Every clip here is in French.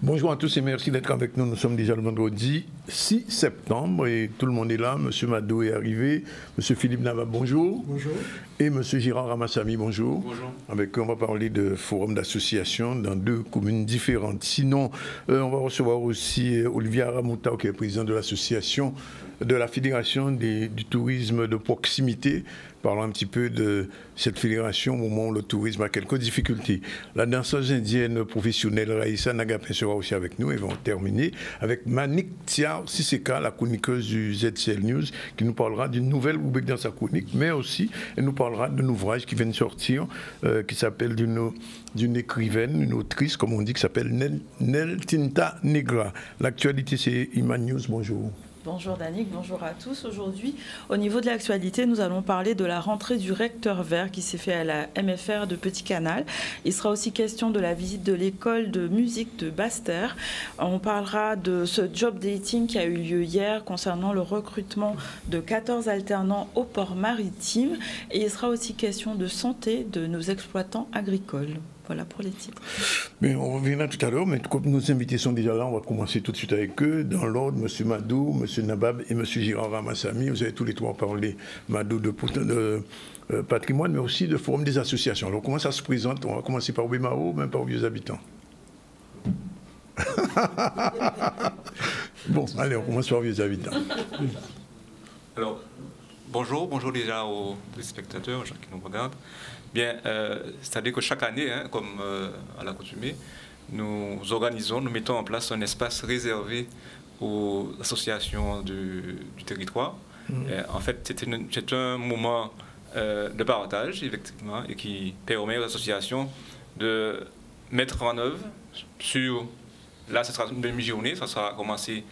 Bonjour à tous et merci d'être avec nous. Nous sommes déjà le vendredi 6 septembre et tout le monde est là. Monsieur Mado est arrivé. Monsieur Philippe Nava, bonjour. Bonjour. Et Monsieur Girard Ramassami, bonjour. Bonjour. Avec eux, on va parler de forum d'association dans deux communes différentes. Sinon, on va recevoir aussi Olivier Aramouta, qui est président de l'association de la Fédération du tourisme de proximité. Parlons un petit peu de cette fédération au moment où le tourisme a quelques difficultés. La danseuse indienne professionnelle Raïssa Nagapin sera aussi avec nous et va terminer avec Manik Tia Siseka, la chroniqueuse du ZCL News, qui nous parlera d'une nouvelle rubrique dans sa chronique, mais aussi elle nous parlera d'un ouvrage qui vient de sortir, qui s'appelle d'une écrivaine, une autrice, comme on dit, qui s'appelle Nel Tinta Negra. L'actualité, c'est Iman News. Bonjour. Bonjour Danick, bonjour à tous. Aujourd'hui, au niveau de l'actualité, nous allons parler de la rentrée du recteur vert qui s'est fait à la MFR de Petit Canal. Il sera aussi question de la visite de l'école de musique de Basse-Terre. On parlera de ce job dating qui a eu lieu hier concernant le recrutement de 14 alternants au port maritime. Et il sera aussi question de santé de nos exploitants agricoles. Voilà pour les titres. Mais on reviendra tout à l'heure, mais comme nos invités sont déjà là, on va commencer tout de suite avec eux. Dans l'ordre, M. Madou, M. Nabab et M. Girard Ramassami. Vous avez tous les trois parlé, Madou, de patrimoine, mais aussi de forum des associations. Alors comment ça se présente? On va commencer par Wemao, même par Vieux Habitants. Bon, allez, on commence par Vieux Habitants. Alors, bonjour déjà aux spectateurs, aux gens qui nous regardent. Bien, c'est-à-dire que chaque année, hein, comme à l'accoutumée, nous organisons, nous mettons en place un espace réservé aux associations du territoire. En fait, c'est un moment de partage, effectivement, et qui permet aux associations de mettre en œuvre sur... Là, ce sera une demi-journée, ça sera commencé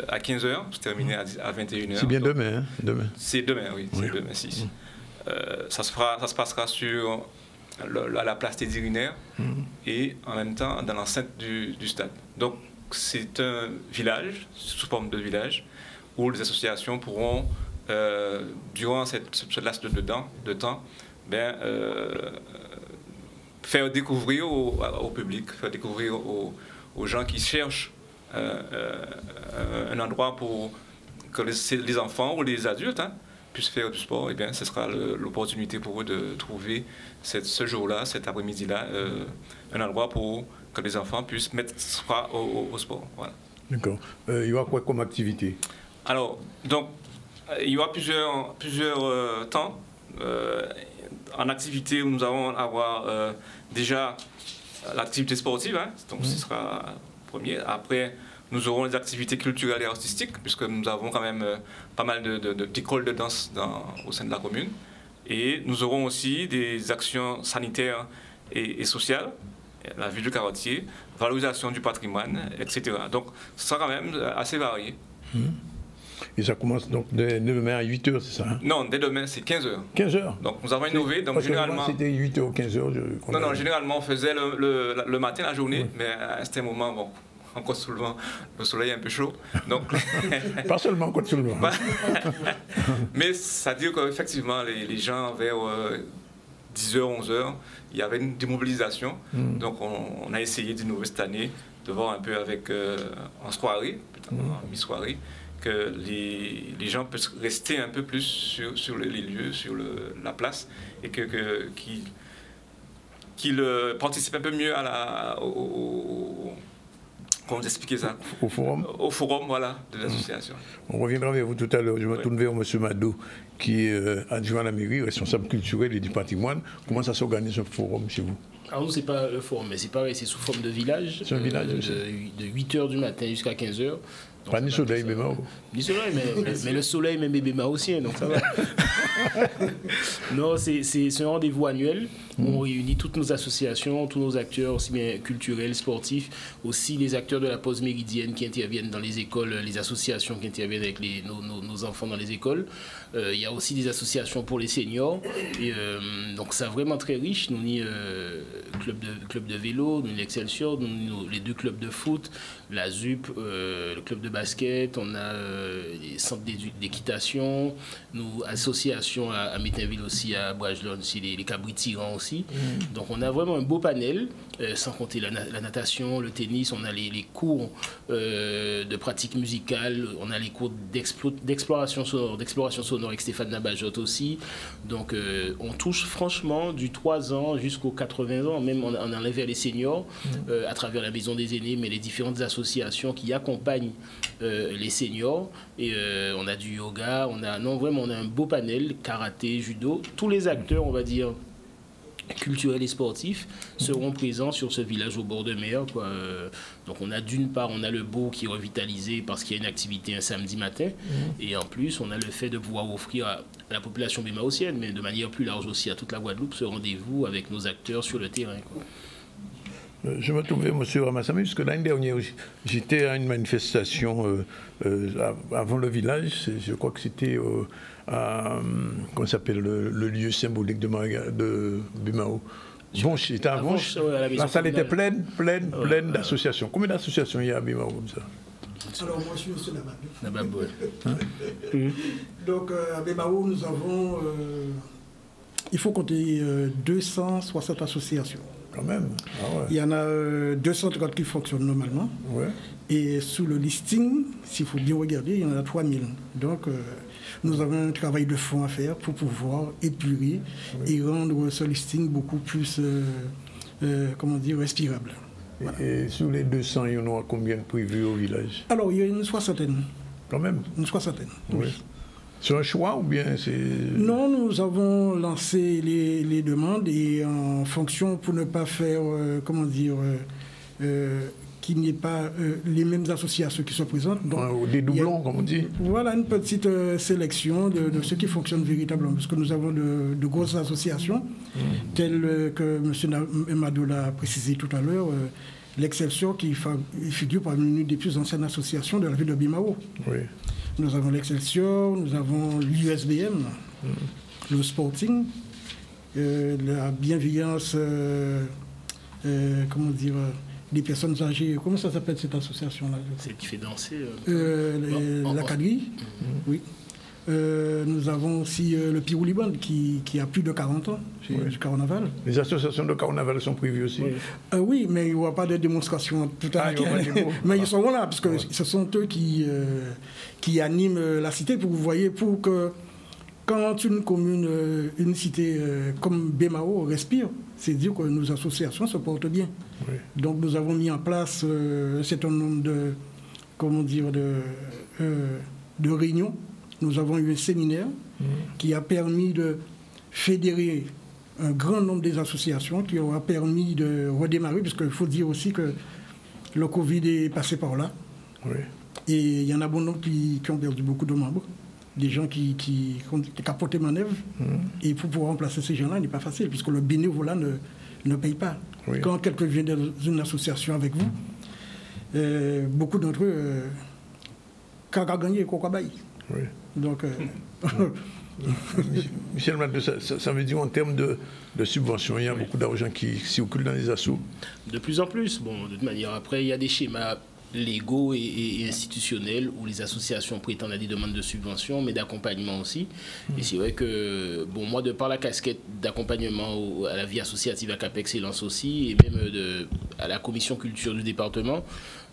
à 15h, se terminer à 21h. C'est bien demain, hein? Demain. C'est demain, oui, c'est demain 6. Ça se passera à la place des urinaires et en même temps dans l'enceinte du stade. Donc c'est un village, sous forme de village, où les associations pourront, durant ce laps de temps, faire découvrir au public, faire découvrir aux gens qui cherchent un endroit pour que les enfants ou les adultes puissent faire du sport. Et bien, ce sera l'opportunité pour eux de trouver ce jour-là, cet après-midi-là, un endroit pour que les enfants puissent mettre au sport. Voilà. D'accord. Il y aura quoi comme activité? Alors, donc, il y aura plusieurs temps. En activité, nous allons avoir déjà l'activité sportive, hein, donc ce sera premier. Après, nous aurons les activités culturelles et artistiques, puisque nous avons quand même pas mal de d'écoles de danse au sein de la commune. Et nous aurons aussi des actions sanitaires et sociales, la vie du quartier, valorisation du patrimoine, etc. Donc, ce sera quand même assez varié. Et ça commence donc dès demain à 8h, c'est ça, hein? Non, dès demain, c'est 15h. 15h? Donc, nous avons innové. Donc, généralement, c'était 8h ou 15h. Non, généralement, on faisait le matin, la journée, mais à un certain moment, bon, encore sous le vent, le soleil est un peu chaud. Donc... Pas seulement encore sous le vent. Mais ça veut dire qu'effectivement, les gens, vers 10h, 11h, il y avait une démobilisation. Donc, on a essayé d'innover cette année, de voir un peu avec, en soirée, peut-être en mi-soirée, que les gens puissent rester un peu plus sur les lieux, sur la place, et qu'ils participent un peu mieux comment vous expliquer ça? Au forum? Au forum, voilà, de l'association. On reviendra vers vous tout à l'heure. Je me tourne vers M. Mado, qui est adjoint à la mairie, responsable culturel et du patrimoine. Comment ça s'organise un forum chez vous? Alors nous, c'est pas un forum, mais c'est pareil, c'est sous forme de village. C'est un village de 8h du matin jusqu'à 15h. Pas ni soleil, Bémao. Ni soleil, mais le soleil, même Bémao aussi, donc ça va. Non, c'est un rendez-vous annuel où on réunit toutes nos associations, tous nos acteurs, aussi bien culturels, sportifs, aussi les acteurs de la pause méridienne qui interviennent dans les écoles, les associations qui interviennent avec nos enfants dans les écoles. Il y a aussi des associations pour les seniors. Et, donc, c'est vraiment très riche. Nous, ni club de vélo, nous, l'Excelsior, nous, les 2 clubs de foot, la ZUP, le club de basket, on a les centres d'équitation, nous, associations à Métainville aussi, à Bragelonne aussi, les cabris tirants aussi. Donc, on a vraiment un beau panel, sans compter la natation, le tennis, on a les cours de pratique musicale, on a les cours d'exploration sonore avec Stéphane Nabajot aussi. Donc, on touche franchement du 3 ans jusqu'aux 80 ans, même on allait vers les seniors, à travers la Maison des Aînés, mais les différentes associations qui accompagnent les seniors. Et on a du yoga, on a un beau panel, karaté, judo. Tous les acteurs, on va dire, culturels et sportifs seront présents sur ce village au bord de mer, quoi. Donc on a d'une part, on a le beau qui est revitalisé parce qu'il y a une activité un samedi matin, et en plus on a le fait de pouvoir offrir à la population bémaotienne, mais de manière plus large aussi à toute la Guadeloupe, ce rendez-vous avec nos acteurs sur le terrain, quoi. Je me trouvais, M. Ramassamy, parce que l'année dernière, j'étais à une manifestation avant le village, je crois que c'était comment s'appelle, le lieu symbolique de Bémao. Bon, c'était à Vonche. La salle était pleine d'associations. Combien d'associations il y a à Bémao comme ça? Alors, moi, je suis M. Nabab. Donc, à Bémao, nous avons, il faut compter 260 associations. Quand même. Ah ouais. Il y en a 230 qui fonctionnent normalement. Ouais. Et sous le listing, s'il faut bien regarder, il y en a 3000. Donc, nous avons un travail de fond à faire pour pouvoir épurer et rendre ce listing beaucoup plus, respirable. Voilà. Et sur les 200, il y en aura combien de prévus au village? Alors, il y a une soixantaine. Quand même? Une soixantaine, oui. C'est un choix ou bien c'est... Non, nous avons lancé les demandes et en fonction pour ne pas faire, qu'il n'y ait pas les mêmes associations qui se présentent. Donc, des doublons, comme on dit. Voilà une petite sélection de ceux qui fonctionnent véritablement. Parce que nous avons de grosses associations, telles que M. Madou l'a précisé tout à l'heure, l'Excelsior qui figure parmi l'une des plus anciennes associations de la ville de Bémao. Oui. Nous avons l'Excelsior, nous avons l'USBM, le Sporting, la bienveillance, des personnes âgées. Comment ça s'appelle cette association-là? Celle qui fait danser. L'Acadie, oui. Nous avons aussi le Pirou Liban qui a plus de 40 ans, du carnaval. Les associations de carnaval sont prévues aussi. Oui, mais il n'y aura pas de démonstration tout à l'heure. Mais ils seront là, parce que ce sont eux qui animent la cité. Pour que quand une commune, une cité comme Bémao respire, c'est dire que nos associations se portent bien. Oui. Donc nous avons mis en place un certain nombre de réunions. Nous avons eu un séminaire qui a permis de fédérer un grand nombre des associations, qui aura permis de redémarrer, parce qu'il faut dire aussi que le Covid est passé par là. Oui. Et il y en a bon nombre qui ont perdu beaucoup de membres, des gens qui ont capoté manœuvre. Et pour pouvoir remplacer ces gens-là, il n'est pas facile, puisque le bénévolat ne paye pas. Oui. Quand quelqu'un vient dans une association avec vous, beaucoup d'entre eux, quand on a gagné, quoi bail. Oui. Donc, Michel Madou, ça veut dire en termes de subventions, il y a beaucoup d'argent qui circule dans les assos? De plus en plus. Bon, de toute manière, après, il y a des schémas légaux et institutionnels où les associations prétendent à des demandes de subventions, mais d'accompagnement aussi. Et c'est vrai que, bon, moi, de par la casquette d'accompagnement à la vie associative à Cap Excellence aussi, et même à la commission culture du département,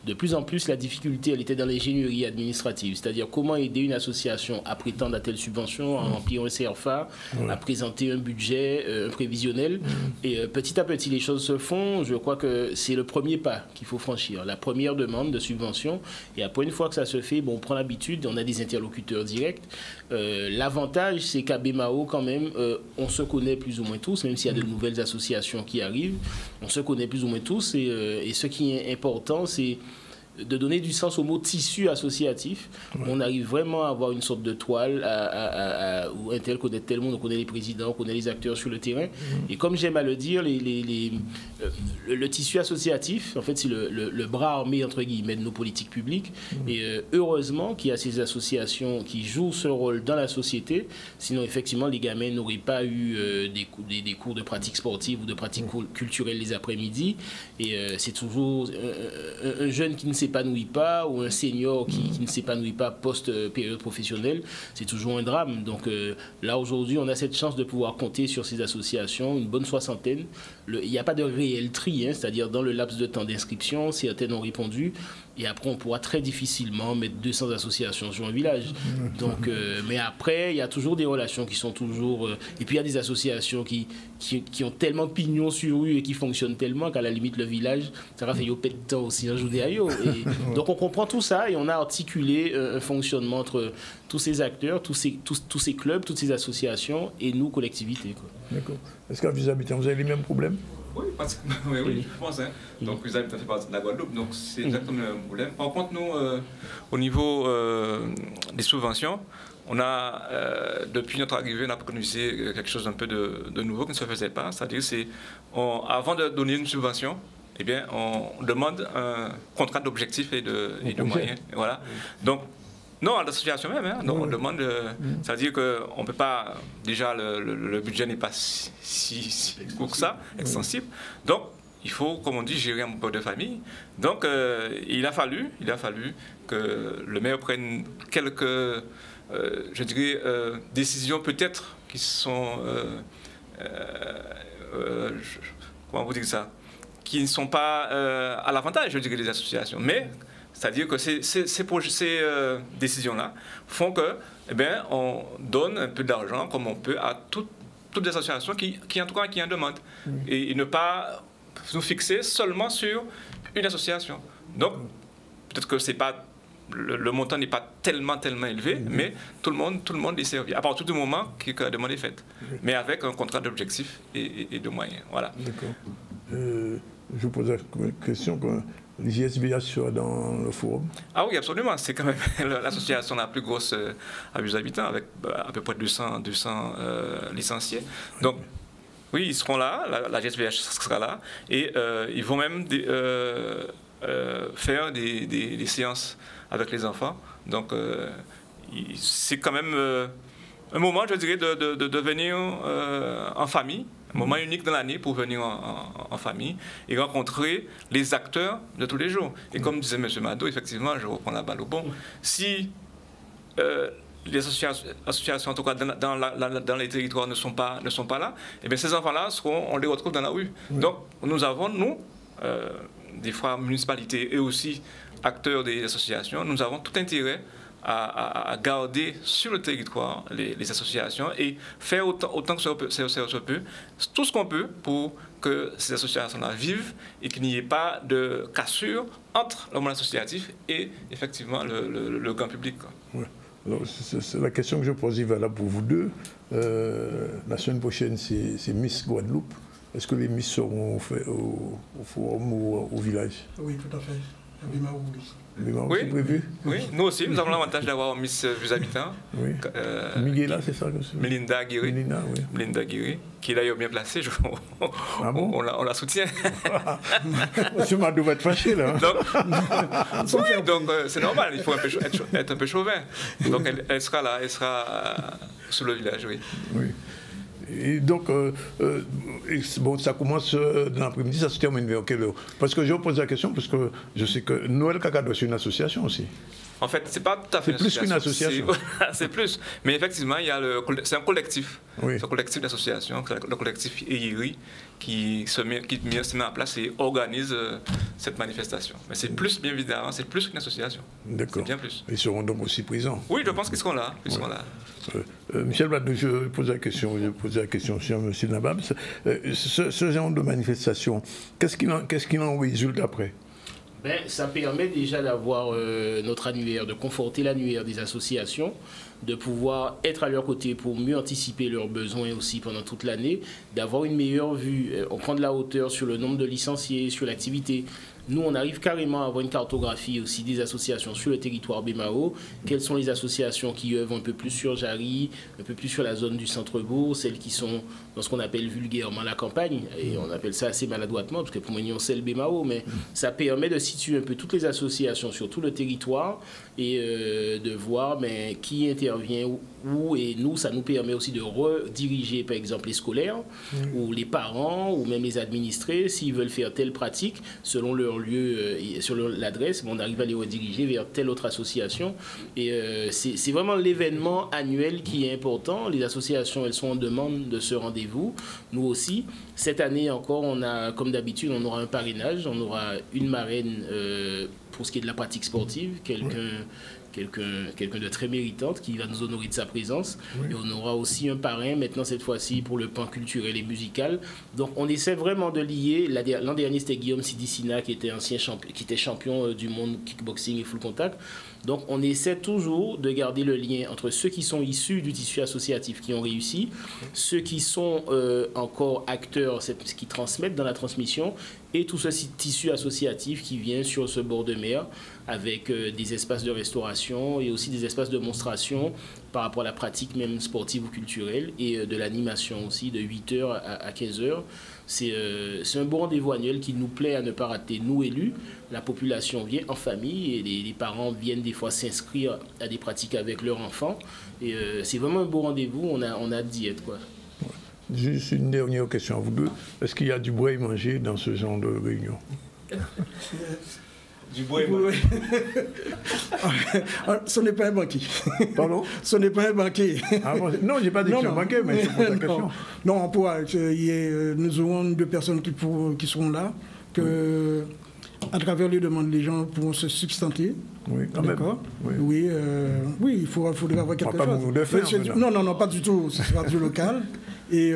de plus en plus, la difficulté, elle était dans l'ingénierie administrative, c'est-à-dire comment aider une association à prétendre à telle subvention, à remplir un CRFA, à présenter un budget, un prévisionnel. Et petit à petit, les choses se font. Je crois que c'est le premier pas qu'il faut franchir, la première demande de subvention. Et après, une fois que ça se fait, bon, on prend l'habitude, on a des interlocuteurs directs. L'avantage, c'est qu'à Bémao, quand même, on se connaît plus ou moins tous, même s'il y a de nouvelles associations qui arrivent. On se connaît plus ou moins tous. Et ce qui est important, c'est de donner du sens au mot tissu associatif. On arrive vraiment à avoir une sorte de toile où un tel connaît tel monde, on connaît les présidents, on connaît les acteurs sur le terrain. Et comme j'aime à le dire, le tissu associatif, en fait, c'est le bras armé, entre guillemets, de nos politiques publiques. Et heureusement qu'il y a ces associations qui jouent ce rôle dans la société. Sinon, effectivement, les gamins n'auraient pas eu des cours de pratique sportive ou de pratique culturelle les après-midi. Et c'est toujours un jeune qui ne s'épanouit pas ou un senior qui ne s'épanouit pas post-période professionnelle. C'est toujours un drame. Donc là, aujourd'hui, on a cette chance de pouvoir compter sur ces associations, une bonne soixantaine. Il n'y a pas de réel tri, c'est-à-dire dans le laps de temps d'inscription, certaines ont répondu. Et après, on pourra très difficilement mettre 200 associations sur un village. Donc, mais après, il y a toujours des relations qui sont toujours... et puis, il y a des associations qui ont tellement pignon sur rue et qui fonctionnent tellement qu'à la limite, le village, ça va faire yo pète temps aussi un jour derrière. Donc, on comprend tout ça et on a articulé un fonctionnement entre tous ces acteurs, tous ces clubs, toutes ces associations et nous, collectivités. D'accord. Est-ce qu'à vos habitants, vous avez les mêmes problèmes? Oui, oui, je pense. Donc, les habitants font partie de la Guadeloupe, donc c'est exactement le même problème. Par contre, nous, au niveau des subventions, on a, depuis notre arrivée, on a préconisé quelque chose d'un peu de nouveau qui ne se faisait pas. C'est-à-dire, avant de donner une subvention, eh bien, on demande un contrat d'objectifs et de moyens. Et voilà. Donc, non, à l'association même, donc on demande, c'est-à-dire qu'on ne peut pas, déjà le budget n'est pas si court que ça, extensible, donc il faut, comme on dit, gérer un peu de famille. Donc il a fallu que le maire prenne quelques, je dirais, décisions peut-être qui sont, comment vous dire ça, qui ne sont pas à l'avantage, je dirais, des associations, mais... C'est-à-dire que ces décisions-là font que, eh bien, on donne un peu d'argent comme on peut à toutes les associations qui en tout cas, qui en demandent. Et ne pas nous fixer seulement sur une association. Donc, peut-être que c'est pas, le montant n'est pas tellement élevé, mais tout le monde est servi. À partir du moment que la demande est faite. Mais avec un contrat d'objectifs et de moyens. Voilà. D'accord. Je vous pose la question. L'IGSBH sera dans le forum? Ah oui, absolument. C'est quand même l'association la plus grosse à vos habitants, avec à peu près 200 licenciés. Donc, oui, ils seront là, la GSBH sera là, et ils vont même faire des séances avec les enfants. Donc, c'est quand même un moment, je dirais, de venir en famille. Un moment unique dans l'année pour venir en famille et rencontrer les acteurs de tous les jours. Et comme disait M. Mado, effectivement, je reprends la balle au bon, si les associations, en tout cas dans les territoires, ne sont pas là, et bien ces enfants-là, on les retrouve dans la rue. Donc nous avons, des fois municipalités et aussi acteurs des associations, nous avons tout intérêt à garder sur le territoire les associations et faire autant que ça se peut, tout ce qu'on peut pour que ces associations-là vivent et qu'il n'y ait pas de cassure entre le monde associatif et effectivement le grand public. Ouais. Alors, c'est la question que je pose est valable pour vous deux. La semaine prochaine, c'est Miss Guadeloupe. Est-ce que les Miss seront au forum ou au village? Oui, tout à fait. Oui, prévu. Oui, nous aussi, nous avons l'avantage d'avoir Miss vos habitants. Oui. Miguela, c'est ça? Melinda Guiri. Melinda Guiri, qui est d'ailleurs bien placée. Ah bon? On la soutient. Monsieur Madou va être fâché, là. Donc c'est normal, il faut être un peu chauvin. Donc elle sera là, elle sera sur le village, oui. Oui. Et donc, bon, ça commence dans l'après-midi, ça se termine vers quelle heure? Parce que je vous pose la question, parce que je sais que Noël Cacadois, c'est une association aussi. En fait, c'est pas tout à fait une association. C'est plus qu'une association. C'est plus. Mais effectivement, c'est un collectif. Oui. C'est un collectif d'associations, le collectif EIRI, qui se met en place et organise cette manifestation. Mais c'est plus, bien évidemment, c'est plus qu'une association. D'accord. C'est bien plus. Ils seront donc aussi présents. Oui, je pense qu'ils seront là. Michel Badou, je pose la question sur M. Nabab. Ce genre de manifestation, qu'est-ce qu'il en résulte après? Ça permet déjà d'avoir notre annuaire, de conforter l'annuaire des associations. de pouvoir être à leur côté pour mieux anticiper leurs besoins aussi pendant toute l'année, d'avoir une meilleure vue. On prend de la hauteur sur le nombre de licenciés, sur l'activité. Nous, on arrive carrément à avoir une cartographie aussi des associations sur le territoire BMAO. Quelles sont les associations qui œuvrent un peu plus sur Jarry, un peu plus sur la zone du centre-bourg, celles qui sont dans ce qu'on appelle vulgairement la campagne, et on appelle ça assez maladroitement, parce que pour moi, c'est le BMAO, mais ça permet de situer un peu toutes les associations sur tout le territoire et de voir qui intervient où, et nous, ça nous permet aussi de rediriger, par exemple, les scolaires, ou les parents, ou même les administrés, s'ils veulent faire telle pratique, selon leur lieu, selon l'adresse, on arrive à les rediriger vers telle autre association. Et c'est vraiment l'événement annuel qui est important. Les associations, elles sont en demande de ce rendez-vous. Nous aussi. Cette année encore, on a, comme d'habitude, on aura un parrainage, on aura une marraine pour ce qui est de la pratique sportive, quelqu'un de très méritante qui va nous honorer de sa présence. Et on aura aussi un parrain maintenant cette fois-ci pour le pan culturel et musical. Donc on essaie vraiment de lier. L'an dernier c'était Guillaume Sidicina qui était champion du monde kickboxing et full contact. Donc on essaie toujours de garder le lien entre ceux qui sont issus du tissu associatif qui ont réussi, ceux qui sont encore acteurs, qui transmettent dans la transmission, et tout ce tissu associatif qui vient sur ce bord de mer avec des espaces de restauration et aussi des espaces de démonstration par rapport à la pratique même sportive ou culturelle, et de l'animation aussi de 8h à 15h. C'est un beau rendez-vous annuel qui nous plaît à ne pas rater. Nous, élus, la population vient en famille et les parents viennent des fois s'inscrire à des pratiques avec leurs enfants. Et c'est vraiment un beau rendez-vous, on a hâte d'y être, quoi. Juste une dernière question à vous deux. Est-ce qu'il y a du bois et manger dans ce genre de réunion? Du bois et manger. Ce n'est pas un banquier. Pardon? Ce n'est pas un banquier. Ah, bon, non, je n'ai pas dit que c'est un banquier, mais je pose la question. Non, on pourra. Nous aurons 2 personnes qui seront là, que, à travers les demandes, les gens pourront se substanter. Oui, quand même. D'accord. Oui, oui, il faudra avoir quelque chose. Pas vous de faire, non, pas du tout. Ce sera du local. Et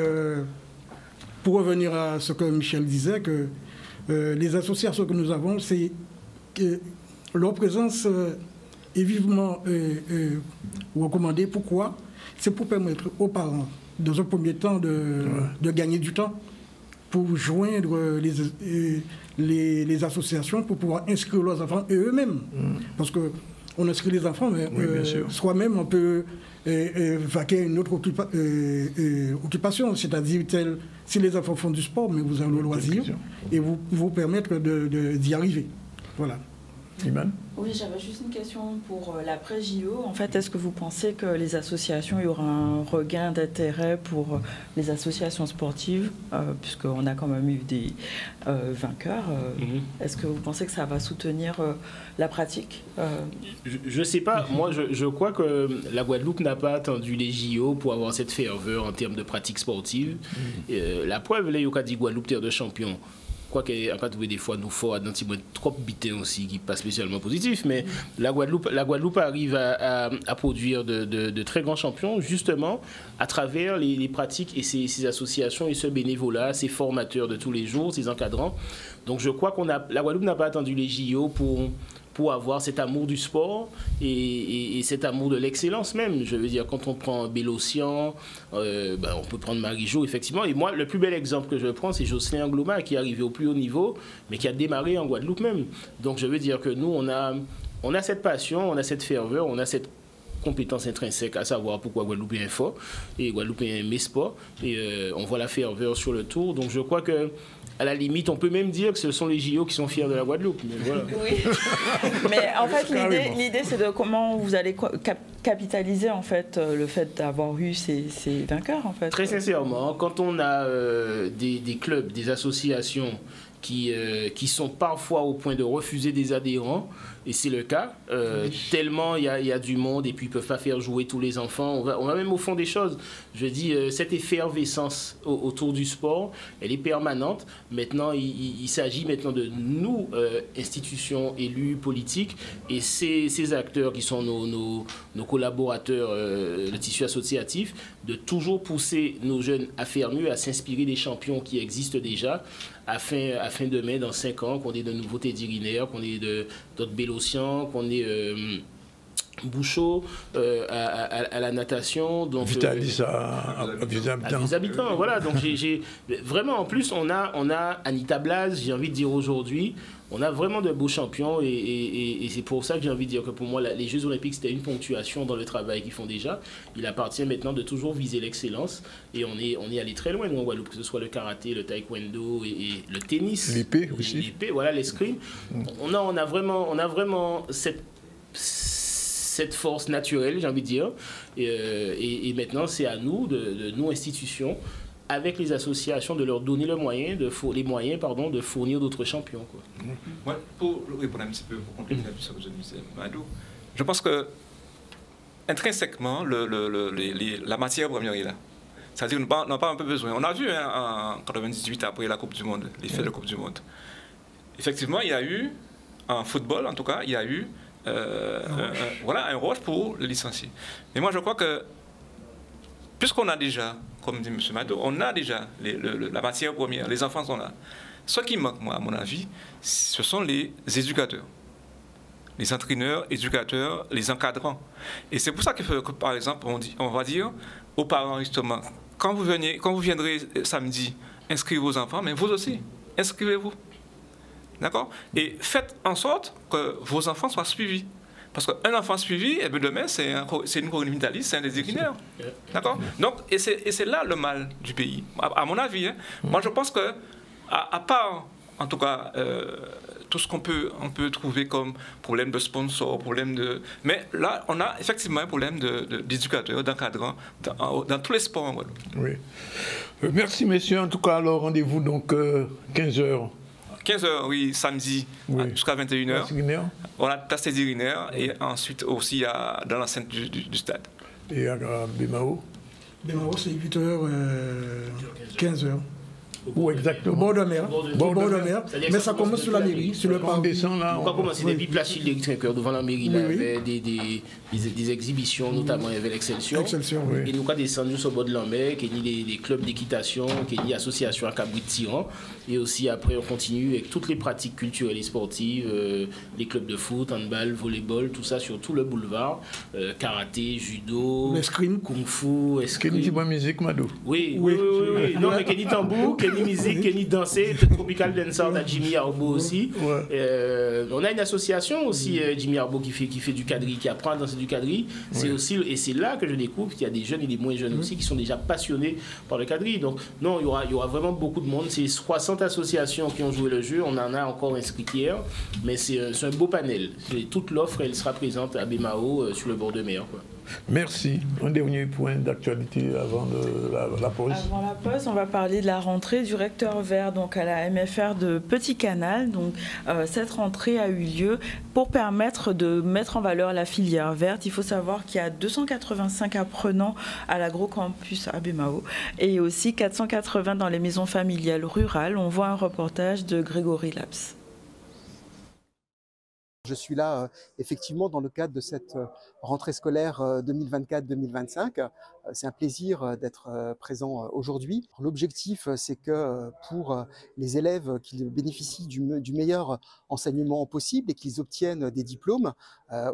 pour revenir à ce que Michel disait, que les associations que nous avons, c'est que leur présence est vivement recommandée. Pourquoi? C'est pour permettre aux parents, dans un premier temps, de gagner du temps pour joindre les associations, pour pouvoir inscrire leurs enfants et eux-mêmes. Parce qu'on inscrit les enfants, mais soi-même, on peut vaquer une autre occupation, c'est-à-dire si les enfants font du sport, mais vous avez le loisir, et vous permettre d'y arriver. Voilà. Iman? Oui, j'avais juste une question pour l'après-JO. En fait, est-ce que vous pensez que les associations, il y aura un regain d'intérêt pour les associations sportives, puisqu'on a quand même eu des vainqueurs? Est-ce que vous pensez que ça va soutenir la pratique? Je ne sais pas. Moi, je crois que la Guadeloupe n'a pas attendu les JO pour avoir cette ferveur en termes de pratique sportive. La preuve, là, il y a dit Guadeloupe, terre de champions. Quoi qu'elle n'a pas trouvé des fois nous fort dans trop bitin aussi qui pas spécialement positif, mais la Guadeloupe arrive à produire de très grands champions justement à travers les pratiques et ces associations et ce bénévolat, ces formateurs de tous les jours, ces encadrants. Donc je crois la Guadeloupe n'a pas attendu les JO pour avoir cet amour du sport et cet amour de l'excellence même. Je veux dire, quand on prend Bélocian, on peut prendre Marie-Jo, effectivement. Et moi, le plus bel exemple que je prends, c'est Jocelyn Angloma, qui est arrivé au plus haut niveau, mais qui a démarré en Guadeloupe même. Donc, je veux dire que nous, on a cette passion, on a cette ferveur, on a cette compétence intrinsèque à savoir pourquoi Guadeloupe est fort et Guadeloupe est un sport. Et on voit la ferveur sur le tour. Donc, je crois que à la limite, on peut même dire que ce sont les JO qui sont fiers de la Guadeloupe. Mais voilà. Oui. Mais en fait, l'idée, c'est de comment vous allez capitaliser en fait le fait d'avoir eu ces vainqueurs en fait. Très sincèrement, quand on a des clubs, des associations qui sont parfois au point de refuser des adhérents, et c'est le cas, tellement il y a du monde et puis ils ne peuvent pas faire jouer tous les enfants. On va même au fond des choses. Je dis, cette effervescence autour du sport, elle est permanente. Maintenant, il s'agit maintenant de nous, institutions, élus, politiques, et ces acteurs qui sont nos collaborateurs, le tissu associatif, de toujours pousser nos jeunes à faire mieux, à s'inspirer des champions qui existent déjà, afin demain, dans 5 ans, qu'on ait de nouveaux Teddy Riner, qu'on ait d'autres Bélocian, qu'on ait Bouchot, à la natation. Donc, Vitalis à des habitants. Voilà, donc j'ai vraiment, en plus, on a Anita Blas, j'ai envie de dire aujourd'hui, on a vraiment de beaux champions et c'est pour ça que j'ai envie de dire que pour moi, les Jeux Olympiques, c'était une ponctuation dans le travail qu'ils font déjà. Il appartient maintenant de toujours viser l'excellence et on est allé très loin, nous, en Guadeloupe, que ce soit le karaté, le taekwondo et le tennis. L'épée aussi. L'épée, voilà, l'escrime. On a vraiment cette force naturelle, j'ai envie de dire. Et maintenant, c'est à nous, de nos institutions, avec les associations, de leur donner les moyens de fournir d'autres champions. Quoi. Ouais, pour répondre un petit peu, pour compléter ce que je disais, Madou, je pense que intrinsèquement, la matière première est là. C'est-à-dire qu'on n'a pas un peu besoin. On a vu en 98, après la Coupe du Monde, l'effet de la Coupe du Monde. Effectivement, il y a eu, en football en tout cas, il y a eu un rush pour le licencier. Mais moi, je crois que, puisqu'on a déjà, comme dit M. Mado, on a déjà la matière première, les enfants sont là. Ce qui manque, moi, à mon avis, ce sont les éducateurs. Les entraîneurs, éducateurs, les encadrants. Et c'est pour ça que par exemple, on va dire aux parents, justement, quand vous viendrez samedi inscrire vos enfants, mais vous aussi, inscrivez-vous. D'accord? Et faites en sorte que vos enfants soient suivis. Parce qu'un enfant suivi, demain, c'est une colonie vitaliste, c'est un déséquilibre. D'accord? Donc, et c'est là le mal du pays, à mon avis. Hein. Moi, je pense que, à part, en tout cas, tout ce qu'on peut trouver comme problème de sponsor, mais là, on a effectivement un problème d'éducateurs, d'encadrants, dans tous les sports en Guadeloupe. Oui. Merci, messieurs. En tout cas, alors, rendez-vous donc 15h. 15h, oui, samedi, jusqu'à 21h. On a tassé d'urinaire et ensuite aussi dans l'enceinte du stade. Et à Bémao? Bémao, c'est 8h, 15h. Où exactement? Au bord de mer. Bord de mer. Mais ça commence sur la mairie, sur le parc. On descend là. On va commencer depuis Place Chile devant la mairie. Là, il y avait des exhibitions, notamment il y avait l'Excelsior. Et nous, quand descendons sur le bord de la mer, il y a des clubs d'équitation, il y a l'association à Cabri de Tiran. Et aussi, après, on continue avec toutes les pratiques culturelles et sportives, les clubs de foot, handball, volleyball, tout ça sur tout le boulevard. Karaté, judo, kung-fu, escrime. Kenny dit bonne musique, Madou? Oui. Non, mais Kenny tambour, Kenny musique, Kenny danser, Tropical Dancer, à Jimmy Arbo aussi. On a une association aussi, Jimmy Arbo, qui fait du quadrille, qui apprend à danser du quadrille. C'est aussi, et c'est là que je découvre qu'il y a des jeunes et des moins jeunes aussi qui sont déjà passionnés par le quadrille. Donc, non, il y aura vraiment beaucoup de monde. C'est 60 associations qui ont joué le jeu. On en a encore inscrit hier, mais c'est un beau panel. Toute l'offre, elle sera présente à Bémao sur le bord de mer. Quoi. Merci. Un dernier point d'actualité avant la pause. Avant la pause, on va parler de la rentrée du recteur vert donc à la MFR de Petit Canal. Donc, cette rentrée a eu lieu pour permettre de mettre en valeur la filière verte. Il faut savoir qu'il y a 285 apprenants à l'agrocampus à Bémao et aussi 480 dans les maisons familiales rurales. On voit un reportage de Grégory Laps. Je suis là effectivement dans le cadre de cette rentrée scolaire 2024-2025. C'est un plaisir d'être présent aujourd'hui. L'objectif, c'est que pour les élèves qui bénéficient du meilleur enseignement possible et qu'ils obtiennent des diplômes,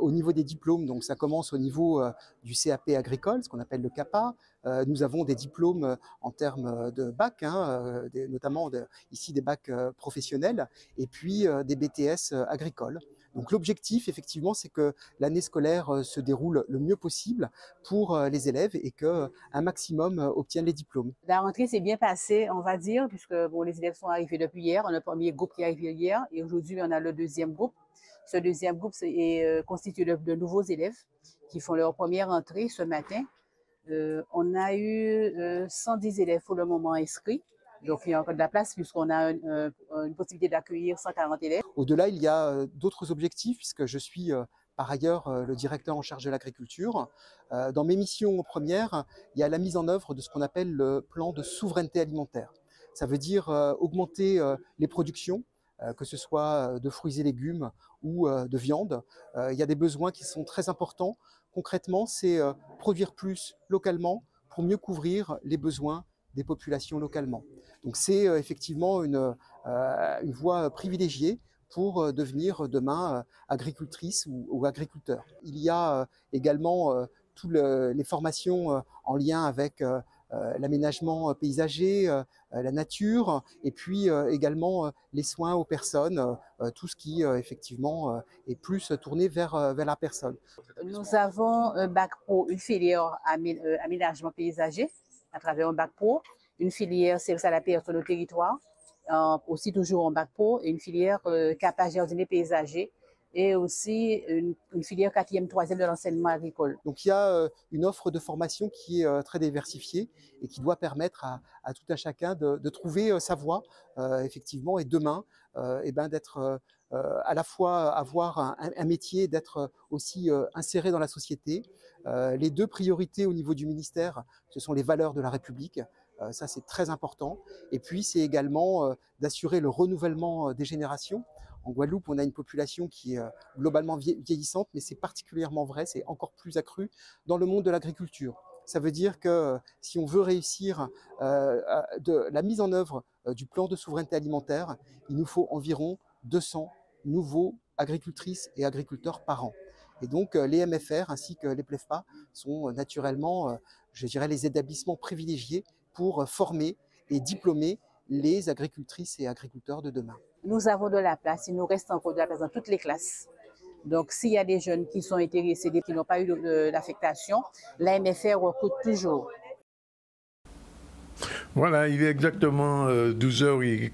au niveau des diplômes, donc ça commence au niveau du CAP agricole, ce qu'on appelle le CAPA. Nous avons des diplômes en termes de bac, notamment ici des bacs professionnels, et puis des BTS agricoles. Donc l'objectif, effectivement, c'est que l'année scolaire se déroule le mieux possible pour les élèves et qu'un maximum obtiennent les diplômes. La rentrée s'est bien passée, on va dire, puisque les élèves sont arrivés depuis hier. On a le premier groupe qui est arrivé hier et aujourd'hui, on a le deuxième groupe. Ce deuxième groupe est constitué de nouveaux élèves qui font leur première entrée ce matin. On a eu 110 élèves pour le moment inscrits. Donc, il y a encore de la place puisqu'on a une possibilité d'accueillir 140 élèves. Au-delà, il y a d'autres objectifs puisque je suis par ailleurs le directeur en charge de l'agriculture. Dans mes missions premières, il y a la mise en œuvre de ce qu'on appelle le plan de souveraineté alimentaire. Ça veut dire augmenter les productions, que ce soit de fruits et légumes ou de viande. Il y a des besoins qui sont très importants. Concrètement, c'est produire plus localement pour mieux couvrir les besoins des populations localement. Donc c'est effectivement une voie privilégiée pour devenir demain agricultrice ou agriculteur. Il y a également toutes les formations en lien avec l'aménagement paysager, la nature, et puis également les soins aux personnes, tout ce qui effectivement est plus tourné vers la personne. Nous avons un bac pro, une filière aménagement paysager à travers un bac pro, une filière service à la personne au territoire, aussi toujours en bac pro, et une filière capage jardinier paysager, et aussi une filière 4e, 3e de l'enseignement agricole. Donc il y a une offre de formation qui est très diversifiée et qui doit permettre à tout un chacun de trouver sa voie, effectivement, et demain, d'être à la fois avoir un métier, d'être aussi inséré dans la société. Les deux priorités au niveau du ministère, ce sont les valeurs de la République. Ça, c'est très important. Et puis, c'est également d'assurer le renouvellement des générations. En Guadeloupe, on a une population qui est globalement vieillissante, mais c'est particulièrement vrai, c'est encore plus accru dans le monde de l'agriculture. Ça veut dire que si on veut réussir la mise en œuvre du plan de souveraineté alimentaire, il nous faut environ 200 nouveaux agricultrices et agriculteurs par an. Et donc, les MFR ainsi que les PLEFPA sont naturellement, je dirais, les établissements privilégiés pour former et diplômer les agricultrices et agriculteurs de demain. Nous avons de la place, il nous reste encore de la place dans toutes les classes. Donc, s'il y a des jeunes qui sont intéressés, qui n'ont pas eu l'affectation, la MFR recrute toujours. Voilà, il est exactement 12h et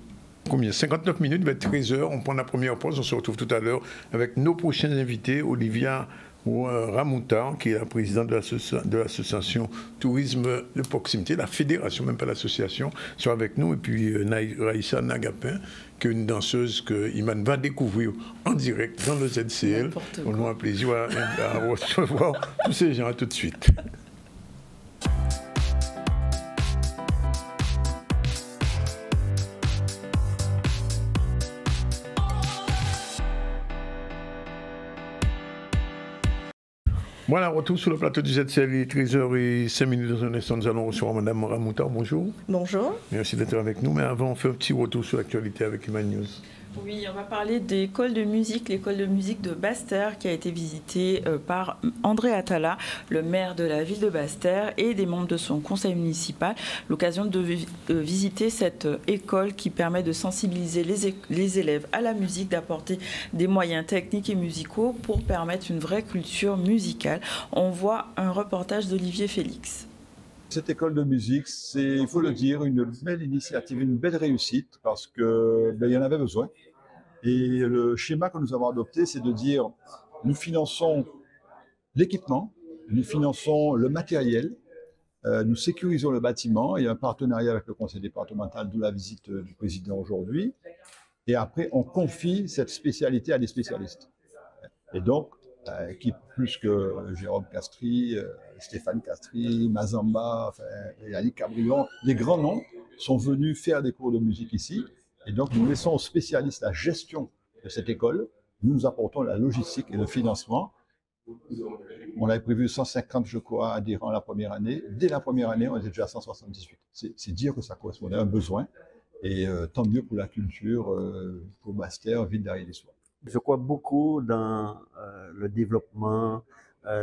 combien 59 minutes, il va être 13h, on prend la première pause, on se retrouve tout à l'heure avec nos prochains invités, Olivia Ramoutar, qui est la présidente de l'association Tourisme de Proximité, la fédération, même pas l'association, sont avec nous, et puis Raïssa Nagapin, qui est une danseuse que Iman va découvrir en direct dans le ZCL. On a un plaisir à recevoir tous ces gens. À tout de suite. Voilà, retour sur le plateau du ZCL, il est 13h05 dans un instant, nous allons recevoir Mme Ramoutar. Bonjour. Bonjour. Merci d'être avec nous, mais avant, on fait un petit retour sur l'actualité avec Iman News. Oui, on va parler d'école de musique, l'école de musique de Basse-Terre qui a été visitée par André Atala, le maire de la ville de Basse-Terre et des membres de son conseil municipal. L'occasion de visiter cette école qui permet de sensibiliser les élèves à la musique, d'apporter des moyens techniques et musicaux pour permettre une vraie culture musicale. On voit un reportage d'Olivier Félix. Cette école de musique, c'est, il faut le dire, une belle initiative, une belle réussite parce que il y en avait besoin. Et le schéma que nous avons adopté, c'est de dire nous finançons l'équipement, nous finançons le matériel, nous sécurisons le bâtiment. Il y a un partenariat avec le conseil départemental, d'où la visite du président aujourd'hui. Et après, on confie cette spécialité à des spécialistes. Et donc, qui plus que Jérôme Castries, Stéphane Castries, Mazamba, enfin, Yannick Cabrion, des grands noms sont venus faire des cours de musique ici. Et donc, nous laissons aux spécialistes la gestion de cette école. Nous nous apportons la logistique et le financement. On avait prévu 150, je crois, adhérents la première année. Dès la première année, on était déjà à 178. C'est dire que ça correspondait à un besoin. Et tant mieux pour la culture, pour Basse-Terre, ville d'Arrière-les-Soirs. Je crois beaucoup dans le développement,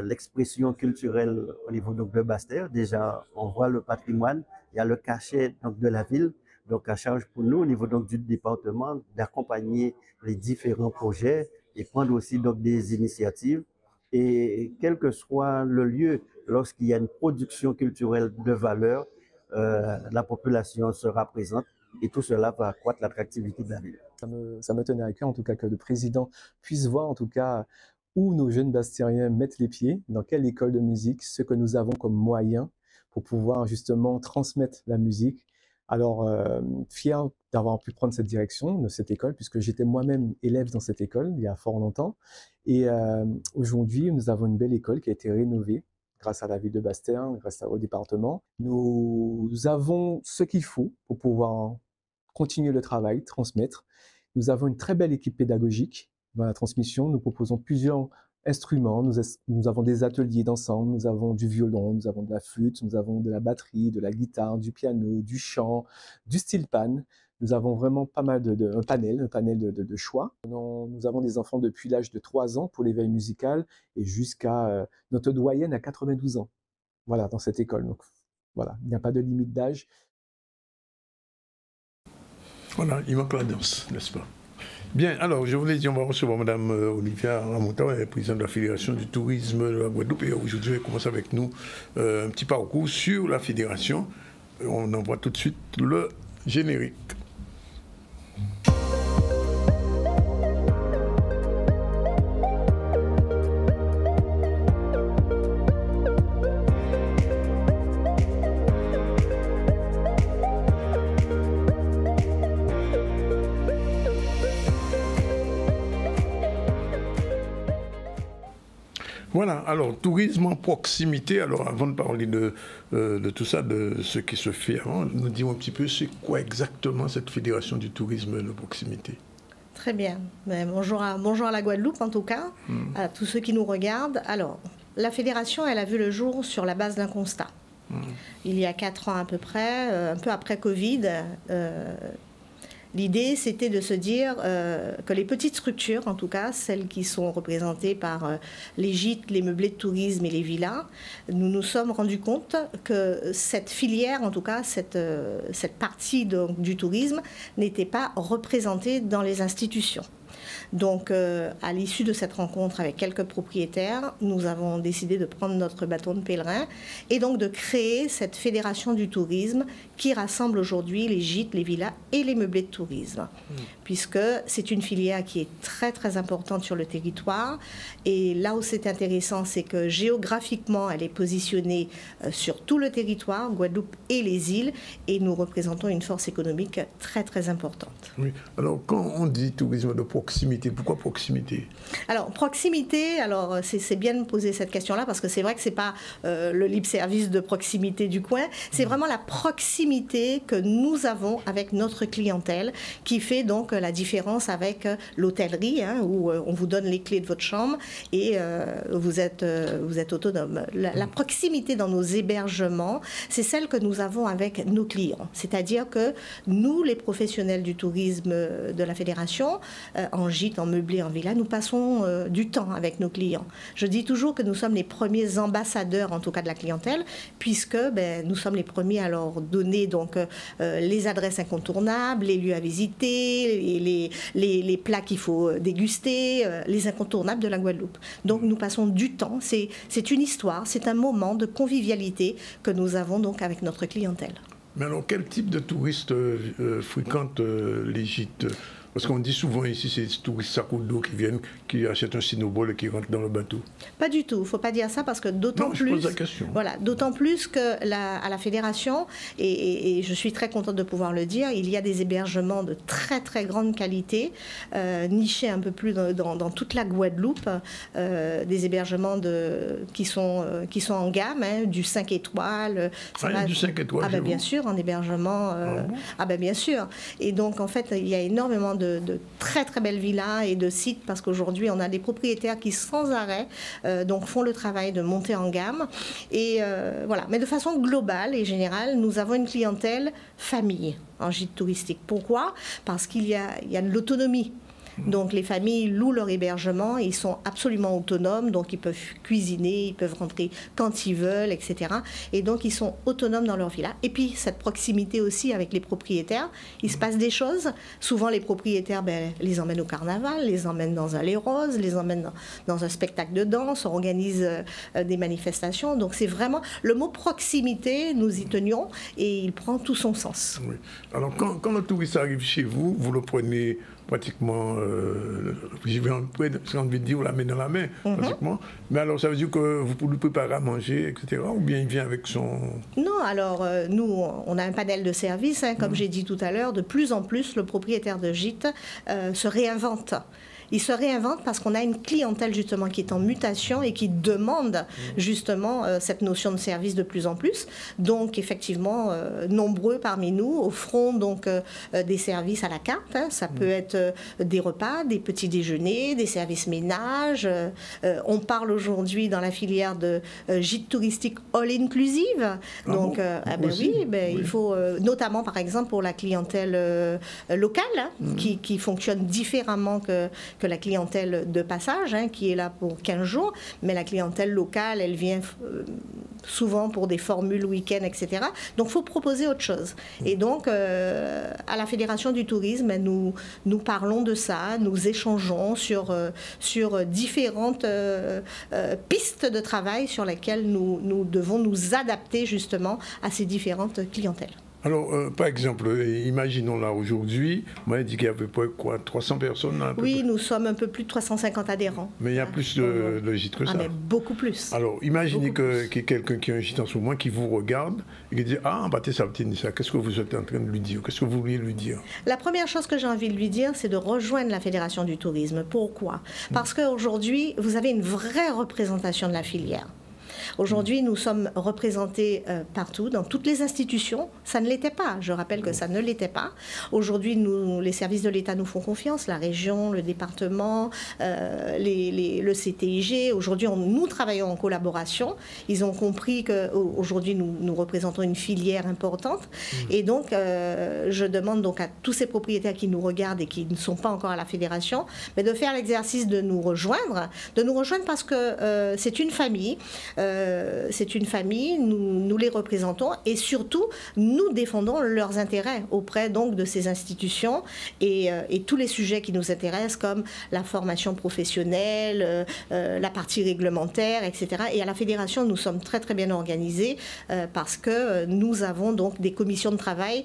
l'expression culturelle au niveau donc, de Basse-Terre. Déjà, on voit le patrimoine, il y a le cachet donc, de la ville. Donc, à charge pour nous, au niveau donc, du département, d'accompagner les différents projets et prendre aussi donc, des initiatives. Et quel que soit le lieu, lorsqu'il y a une production culturelle de valeur, la population sera présente et tout cela va accroître l'attractivité de la ville. Ça me tenait à cœur, en tout cas, que le président puisse voir, en tout cas, où nos jeunes Bastériens mettent les pieds, dans quelle école de musique, ce que nous avons comme moyen pour pouvoir justement transmettre la musique. Alors, fier d'avoir pu prendre cette direction de cette école, puisque j'étais moi-même élève dans cette école il y a fort longtemps. Et aujourd'hui, nous avons une belle école qui a été rénovée grâce à la ville de Basse-Terre, grâce au département. Nous avons ce qu'il faut pour pouvoir continuer le travail, transmettre. Nous avons une très belle équipe pédagogique dans la transmission. Nous proposons plusieurs instruments, nous avons des ateliers d'ensemble, nous avons du violon, nous avons de la flûte, nous avons de la batterie, de la guitare, du piano, du chant, du steel pan. Nous avons vraiment pas mal un panel de choix. Nous avons des enfants depuis l'âge de 3 ans pour l'éveil musical et jusqu'à notre doyenne à 92 ans. Voilà, dans cette école. Donc, voilà, il n'y a pas de limite d'âge. Voilà, il manque la danse, n'est-ce pas? Bien, alors, je voulais dire, on va recevoir Mme Olivia Ramonta, présidente de la Fédération du tourisme de la Guadeloupe. Et aujourd'hui, elle commence avec nous un petit parcours sur la Fédération. On envoie tout de suite le générique. Voilà, alors tourisme en proximité, alors avant de parler de tout ça, de ce qui se fait avant, nous disons un petit peu c'est quoi exactement cette fédération du tourisme de proximité. Très bien, bonjour à la Guadeloupe en tout cas, à tous ceux qui nous regardent. Alors, la fédération, elle a vu le jour sur la base d'un constat. Il y a 4 ans à peu près, un peu après Covid, l'idée, c'était de se dire que les petites structures, en tout cas, celles qui sont représentées par les gîtes, les meublés de tourisme et les villas, nous nous sommes rendus compte que cette filière, en tout cas, cette partie du tourisme, n'était pas représentée dans les institutions. Donc, à l'issue de cette rencontre avec quelques propriétaires, nous avons décidé de prendre notre bâton de pèlerin et donc de créer cette fédération du tourisme qui rassemble aujourd'hui les gîtes, les villas et les meublés de tourisme. Puisque c'est une filière qui est très très importante sur le territoire. Et là où c'est intéressant, c'est que géographiquement, elle est positionnée sur tout le territoire, Guadeloupe et les îles, et nous représentons une force économique très très importante. Oui. Alors, quand on dit tourisme de proximité, pourquoi proximité? Alors, proximité, alors c'est bien de me poser cette question-là, parce que c'est vrai que ce n'est pas le libre-service de proximité du coin, c'est vraiment la proximité que nous avons avec notre clientèle qui fait donc la différence avec l'hôtellerie, hein, où on vous donne les clés de votre chambre et vous êtes autonome. La proximité dans nos hébergements, c'est celle que nous avons avec nos clients. C'est-à-dire que nous, les professionnels du tourisme de la Fédération, en gîte, en meublé, en villa, nous passons du temps avec nos clients. Je dis toujours que nous sommes les premiers ambassadeurs, en tout cas de la clientèle, puisque nous sommes les premiers à leur donner donc les adresses incontournables, les lieux à visiter, et les plats qu'il faut déguster, les incontournables de la Guadeloupe. Donc nous passons du temps, c'est une histoire, c'est un moment de convivialité que nous avons donc avec notre clientèle. Mais alors quel type de touristes fréquentent les gîtes? Parce qu'on dit souvent ici, c'est des touristes sac d'eau qui viennent, qui achètent un Cinobol et qui rentrent dans le bateau. Pas du tout, il ne faut pas dire ça parce que d'autant plus... je pose la question. Voilà, d'autant plus qu'à la Fédération, et je suis très contente de pouvoir le dire, il y a des hébergements de très très grande qualité, nichés un peu plus dans toute la Guadeloupe, des hébergements qui sont en gamme, hein, du 5 étoiles. Du 5 étoiles, ah ben, bien sûr, en hébergement. Bien sûr. Et donc en fait, il y a énormément de très très belles villas et de sites parce qu'aujourd'hui on a des propriétaires qui sans arrêt donc font le travail de monter en gamme et voilà. Mais de façon globale et générale, nous avons une clientèle famille en gîte touristique. Pourquoi? Parce qu'il y a de l'autonomie. Donc les familles louent leur hébergement, ils sont absolument autonomes, donc ils peuvent cuisiner, ils peuvent rentrer quand ils veulent, etc. Et donc ils sont autonomes dans leur villa. Et puis cette proximité aussi avec les propriétaires, il se passe des choses. Souvent les propriétaires les emmènent au carnaval, les emmènent dans un lait rose, les emmènent dans un spectacle de danse, on organise des manifestations. Donc c'est vraiment, le mot proximité, nous y tenions et il prend tout son sens. Oui. Alors quand le touriste arrive chez vous, vous le prenez pratiquement, j'ai envie de dire, vous la main dans la main, pratiquement. Mais alors, ça veut dire que vous pouvez lui préparer à manger, etc. Ou bien il vient avec son... Non, alors, nous, on a un panel de services, hein, comme j'ai dit tout à l'heure. De plus en plus, le propriétaire de gîte se réinvente. Il se réinvente parce qu'on a une clientèle justement qui est en mutation et qui demande justement cette notion de service de plus en plus. Donc effectivement, nombreux parmi nous offront donc des services à la carte. Hein. Ça peut être des repas, des petits déjeuners, des services ménage. On parle aujourd'hui dans la filière de gîtes touristiques all-inclusive. Donc il faut notamment par exemple pour la clientèle locale hein, qui fonctionne différemment que la clientèle de passage hein, qui est là pour 15 jours. Mais la clientèle locale, elle vient souvent pour des formules week-end, etc. Donc, il faut proposer autre chose. Et donc, à la Fédération du tourisme, nous parlons de ça, nous échangeons sur différentes pistes de travail sur lesquelles nous devons nous adapter justement à ces différentes clientèles. Alors, par exemple, imaginons là aujourd'hui, on m'a dit qu'il y avait quoi, 300 personnes là, oui, nous sommes un peu plus de 350 adhérents. Mais il y a plus de gîtes que ça. Mais beaucoup plus. Alors, imaginez qu'il y ait quelqu'un qui a un gîte en ce moment, qui vous regarde et qui dit « Ah, bah, ça, qu'est-ce que vous êtes en train de lui dire? Qu'est-ce que vous voulez lui dire ?» La première chose que j'ai envie de lui dire, c'est de rejoindre la Fédération du tourisme. Pourquoi? Parce qu'aujourd'hui, vous avez une vraie représentation de la filière. Aujourd'hui, nous sommes représentés partout, dans toutes les institutions. Ça ne l'était pas. Je rappelle que ça ne l'était pas. Aujourd'hui, les services de l'État nous font confiance, la région, le département, le CTIG. Aujourd'hui, nous travaillons en collaboration. Ils ont compris qu'aujourd'hui, nous représentons une filière importante. Et donc, je demande donc à tous ces propriétaires qui nous regardent et qui ne sont pas encore à la fédération, mais de faire l'exercice de nous rejoindre parce que c'est une famille. Nous les représentons et surtout, nous défendons leurs intérêts auprès donc de ces institutions et tous les sujets qui nous intéressent comme la formation professionnelle, la partie réglementaire, etc. Et à la fédération, nous sommes très très bien organisés parce que nous avons donc des commissions de travail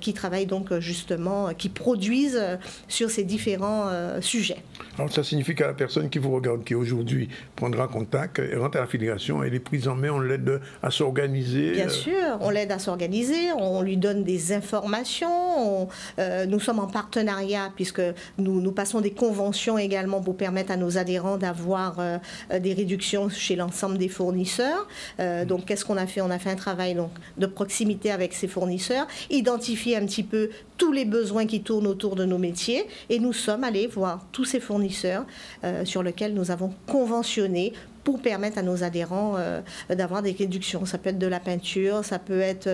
qui travaillent donc justement, qui produisent sur ces différents sujets. Alors ça signifie qu'à la personne qui vous regarde, qui aujourd'hui prendra contact, rentre à la fédération, elle est prise en main, on l'aide à s'organiser. Bien sûr, on l'aide à s'organiser, on lui donne des informations, nous sommes en partenariat puisque nous passons des conventions également pour permettre à nos adhérents d'avoir des réductions chez l'ensemble des fournisseurs. Donc qu'est-ce qu'on a fait? On a fait un travail donc, de proximité avec ces fournisseurs, identifier un petit peu tous les besoins qui tournent autour de nos métiers et nous sommes allés voir tous ces fournisseurs sur lesquels nous avons conventionné pour permettre à nos adhérents d'avoir des réductions. Ça peut être de la peinture, ça peut être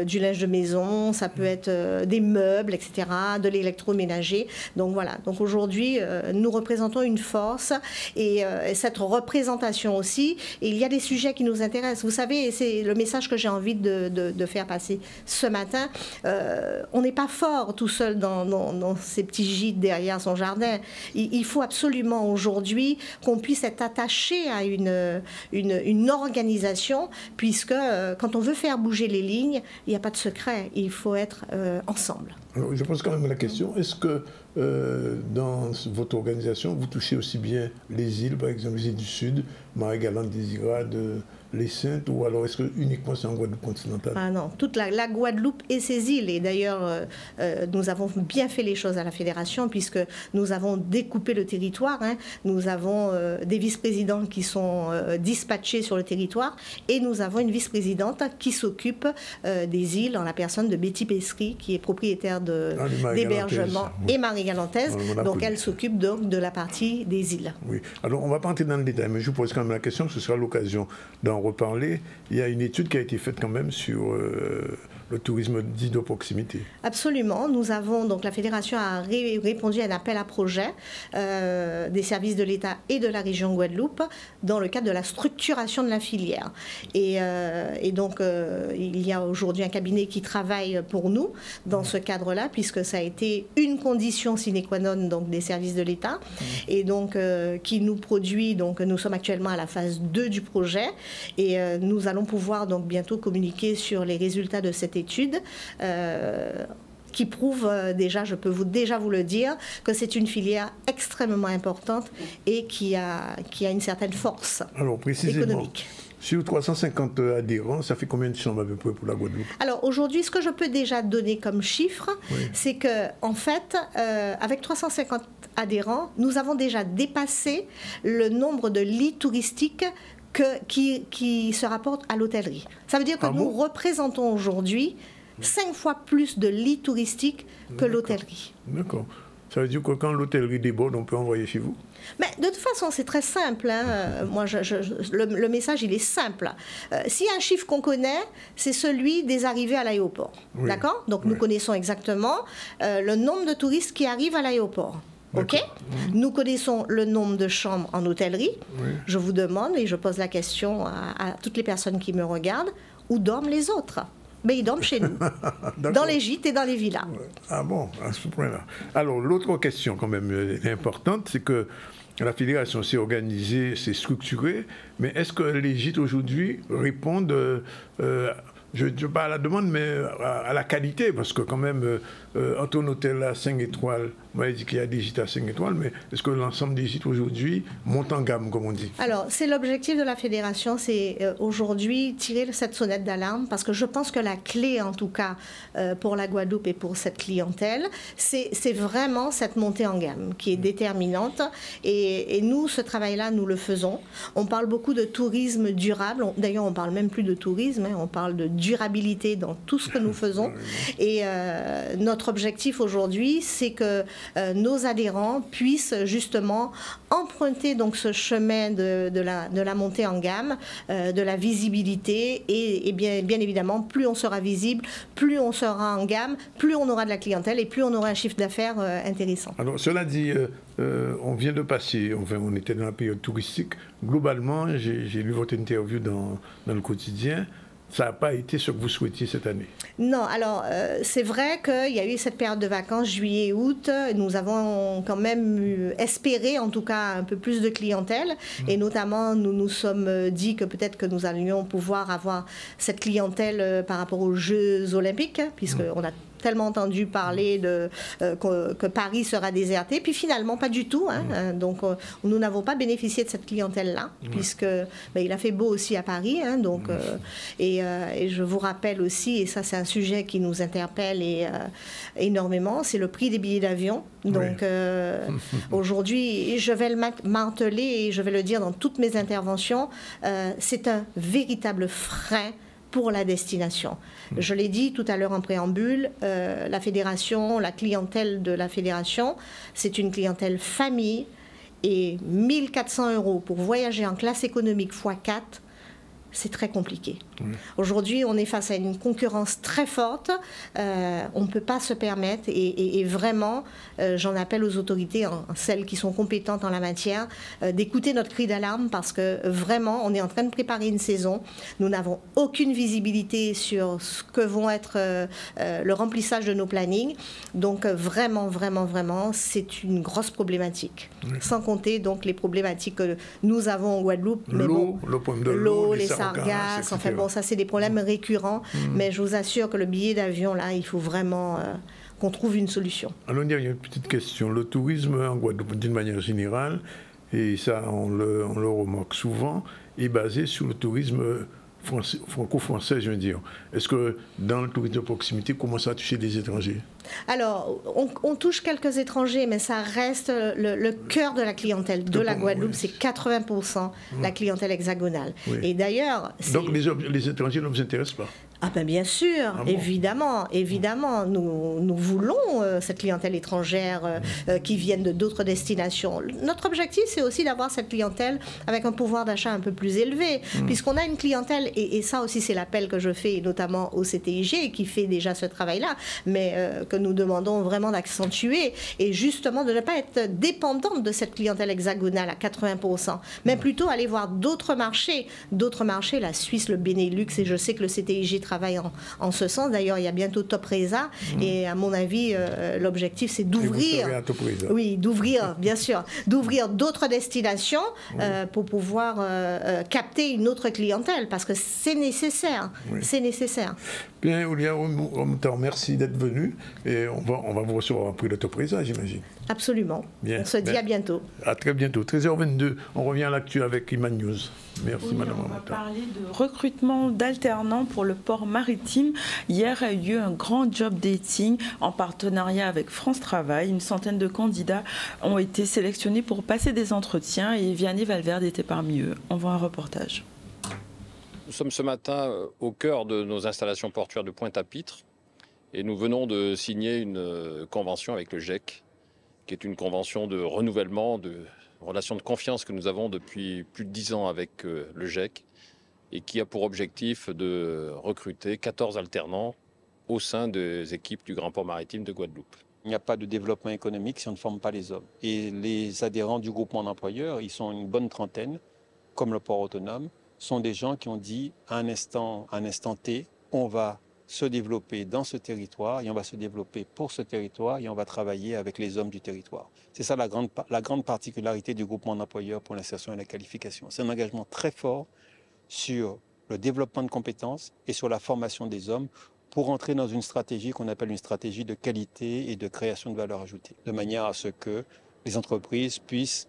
du linge de maison, ça peut être des meubles, etc., de l'électroménager. Donc voilà. Donc aujourd'hui, nous représentons une force et cette représentation aussi. Et il y a des sujets qui nous intéressent. Vous savez, c'est le message que j'ai envie de faire passer ce matin. On n'est pas fort tout seul dans ces petits gîtes derrière son jardin. Il faut absolument aujourd'hui qu'on puisse être attaché à une organisation, puisque quand on veut faire bouger les lignes, il n'y a pas de secret, il faut être ensemble. Alors, je pose quand même la question, est-ce que dans votre organisation, vous touchez aussi bien les îles, par exemple les îles du Sud, Marie-Galante, Désirade, les Saintes, ou alors est-ce que uniquement c'est en Guadeloupe continentale? Ah non, toute la Guadeloupe et ses îles. Et d'ailleurs, nous avons bien fait les choses à la fédération puisque nous avons découpé le territoire. Hein. Nous avons des vice-présidents qui sont dispatchés sur le territoire et nous avons une vice-présidente qui s'occupe des îles en la personne de Betty Pessery qui est propriétaire d'hébergement et Marie-Galantaise. Donc elle s'occupe donc de la partie des îles. Oui. Alors on ne va pas entrer dans le détail, mais je vous pose quand même la question, ce sera l'occasion d'en reparler. Il y a une étude qui a été faite quand même sur le tourisme dit de proximité. Absolument. Nous avons, donc la Fédération a répondu à un appel à projet des services de l'État et de la région Guadeloupe dans le cadre de la structuration de la filière. Et donc, il y a aujourd'hui un cabinet qui travaille pour nous dans ce cadre-là, puisque ça a été une condition sine qua non donc, des services de l'État, et donc qui nous produit, donc nous sommes actuellement à la phase 2 du projet, et nous allons pouvoir donc bientôt communiquer sur les résultats de cette étude qui prouve déjà, je peux déjà vous le dire, que c'est une filière extrêmement importante et qui a une certaine force économique. Sur 350 adhérents, ça fait combien de chambres à peu près pour la Guadeloupe? Alors aujourd'hui, ce que je peux déjà donner comme chiffre, c'est que en fait, avec 350 adhérents, nous avons déjà dépassé le nombre de lits touristiques qui se rapportent à l'hôtellerie. Ça veut dire que nous représentons aujourd'hui 5 fois plus de lits touristiques que l'hôtellerie. D'accord. Ça veut dire que quand l'hôtellerie déborde, on peut envoyer chez vous? Mais de toute façon, c'est très simple. Hein. Moi, le message, il est simple. S'il y a un chiffre qu'on connaît, c'est celui des arrivées à l'aéroport. Oui. D'accord? Donc, nous connaissons exactement le nombre de touristes qui arrivent à l'aéroport. OK? Nous connaissons le nombre de chambres en hôtellerie. Oui. Je vous demande, et je pose la question à toutes les personnes qui me regardent, où dorment les autres? Mais ils dorment chez nous, dans les gîtes et dans les villas. Ah bon, à ce point-là. Alors, l'autre question quand même importante, c'est que la fédération s'est organisée, s'est structurée, mais est-ce que les gîtes aujourd'hui répondent, je ne dis pas à la demande, mais à la qualité? Parce que quand même, entre un hôtel à 5 étoiles, on m'a dit qu'il y a des gîtes à 5 étoiles, mais est-ce que l'ensemble des gîtes aujourd'hui montent en gamme, comme on dit? Alors, c'est l'objectif de la fédération, c'est aujourd'hui tirer cette sonnette d'alarme, parce que je pense que la clé, en tout cas, pour la Guadeloupe et pour cette clientèle, c'est vraiment cette montée en gamme qui est déterminante. Et nous, ce travail-là, nous le faisons. On parle beaucoup de tourisme durable. D'ailleurs, on ne parle même plus de tourisme, hein, on parle de durabilité dans tout ce que nous faisons. Et notre objectif aujourd'hui, c'est que nos adhérents puissent justement emprunter donc ce chemin de la montée en gamme, de la visibilité et bien évidemment, plus on sera visible, plus on sera en gamme, plus on aura de la clientèle et plus on aura un chiffre d'affaires intéressant. Alors cela dit, on vient de passer, enfin on était dans la période touristique. Globalement, j'ai lu votre interview dans le quotidien. Ça n'a pas été ce que vous souhaitiez cette année? Non, alors c'est vrai qu'il y a eu cette période de vacances, juillet et août. Nous avons quand même espéré, en tout cas, un peu plus de clientèle. Et notamment, nous nous sommes dit que peut-être que nous allions pouvoir avoir cette clientèle par rapport aux Jeux Olympiques, puisqu'on a tellement entendu parler que Paris sera déserté, puis finalement pas du tout. Hein, donc nous n'avons pas bénéficié de cette clientèle-là, puisque il a fait beau aussi à Paris. Hein, donc, et je vous rappelle aussi, et ça c'est un sujet qui nous interpelle énormément, c'est le prix des billets d'avion. Donc aujourd'hui, je vais le marteler et je vais le dire dans toutes mes interventions, c'est un véritable frein pour la destination. Je l'ai dit tout à l'heure en préambule, la fédération, la clientèle de la fédération, c'est une clientèle famille et 1 400 € pour voyager en classe économique x4, c'est très compliqué. Aujourd'hui, on est face à une concurrence très forte. On ne peut pas se permettre. Et vraiment, j'en appelle aux autorités, celles qui sont compétentes en la matière, d'écouter notre cri d'alarme parce que vraiment, on est en train de préparer une saison. Nous n'avons aucune visibilité sur ce que vont être le remplissage de nos plannings. Donc vraiment, vraiment, vraiment, c'est une grosse problématique. Sans compter donc les problématiques que nous avons en Guadeloupe. L'eau, le problème de l'eau, les sargasses, enfin bon, ça c'est des problèmes récurrents, mais je vous assure que le billet d'avion, là, il faut vraiment qu'on trouve une solution. Alors, il y a une petite question. Le tourisme en Guadeloupe, d'une manière générale, et ça on le remarque souvent, est basé sur le tourisme franco-français, je veux dire. Est-ce que dans le tourisme de proximité, comment ça a touché des étrangers? Alors, on touche quelques étrangers, mais ça reste le cœur de la clientèle de la Guadeloupe, c'est 80% la clientèle hexagonale. Oui. Et d'ailleurs... Donc les étrangers ne vous intéressent pas? Ah ben bien sûr, évidemment, nous voulons cette clientèle étrangère qui vienne d'autres destinations. Notre objectif, c'est aussi d'avoir cette clientèle avec un pouvoir d'achat un peu plus élevé, puisqu'on a une clientèle, et ça aussi c'est l'appel que je fais, notamment au CTIG, qui fait déjà ce travail-là, mais que nous demandons vraiment d'accentuer, et justement de ne pas être dépendante de cette clientèle hexagonale à 80%, mais plutôt aller voir d'autres marchés, la Suisse, le Benelux, et je sais que le CTIG travaille en ce sens. D'ailleurs, il y a bientôt Top Reza et à mon avis, l'objectif c'est d'ouvrir, bien sûr, d'ouvrir d'autres destinations pour pouvoir capter une autre clientèle parce que c'est nécessaire. C'est nécessaire. Bien, Oulia, on te remercie d'être venu et on va vous recevoir après l'autoprésage, j'imagine. Absolument. Bien. On se dit à bientôt. À très bientôt. 13h22, on revient à l'actu avec Iman News. Merci, Madame On va parler de recrutement d'alternants pour le port maritime. Hier a eu lieu un grand job dating en partenariat avec France Travail. Une centaine de candidats ont été sélectionnés pour passer des entretiens et Vianney Valverde était parmi eux. On voit un reportage. Nous sommes ce matin au cœur de nos installations portuaires de Pointe-à-Pitre et nous venons de signer une convention avec le GIEC, qui est une convention de renouvellement, de relation de confiance que nous avons depuis plus de 10 ans avec le GIEC et qui a pour objectif de recruter 14 alternants au sein des équipes du Grand Port Maritime de Guadeloupe. Il n'y a pas de développement économique si on ne forme pas les hommes. Et les adhérents du groupement d'employeurs, ils sont une bonne trentaine, comme le port autonome, sont des gens qui ont dit à un instant T, on va se développer dans ce territoire et on va se développer pour ce territoire et on va travailler avec les hommes du territoire. C'est ça la grande particularité du groupement d'employeurs pour l'insertion et la qualification. C'est un engagement très fort sur le développement de compétences et sur la formation des hommes pour entrer dans une stratégie qu'on appelle une stratégie de qualité et de création de valeur ajoutée, de manière à ce que les entreprises puissent,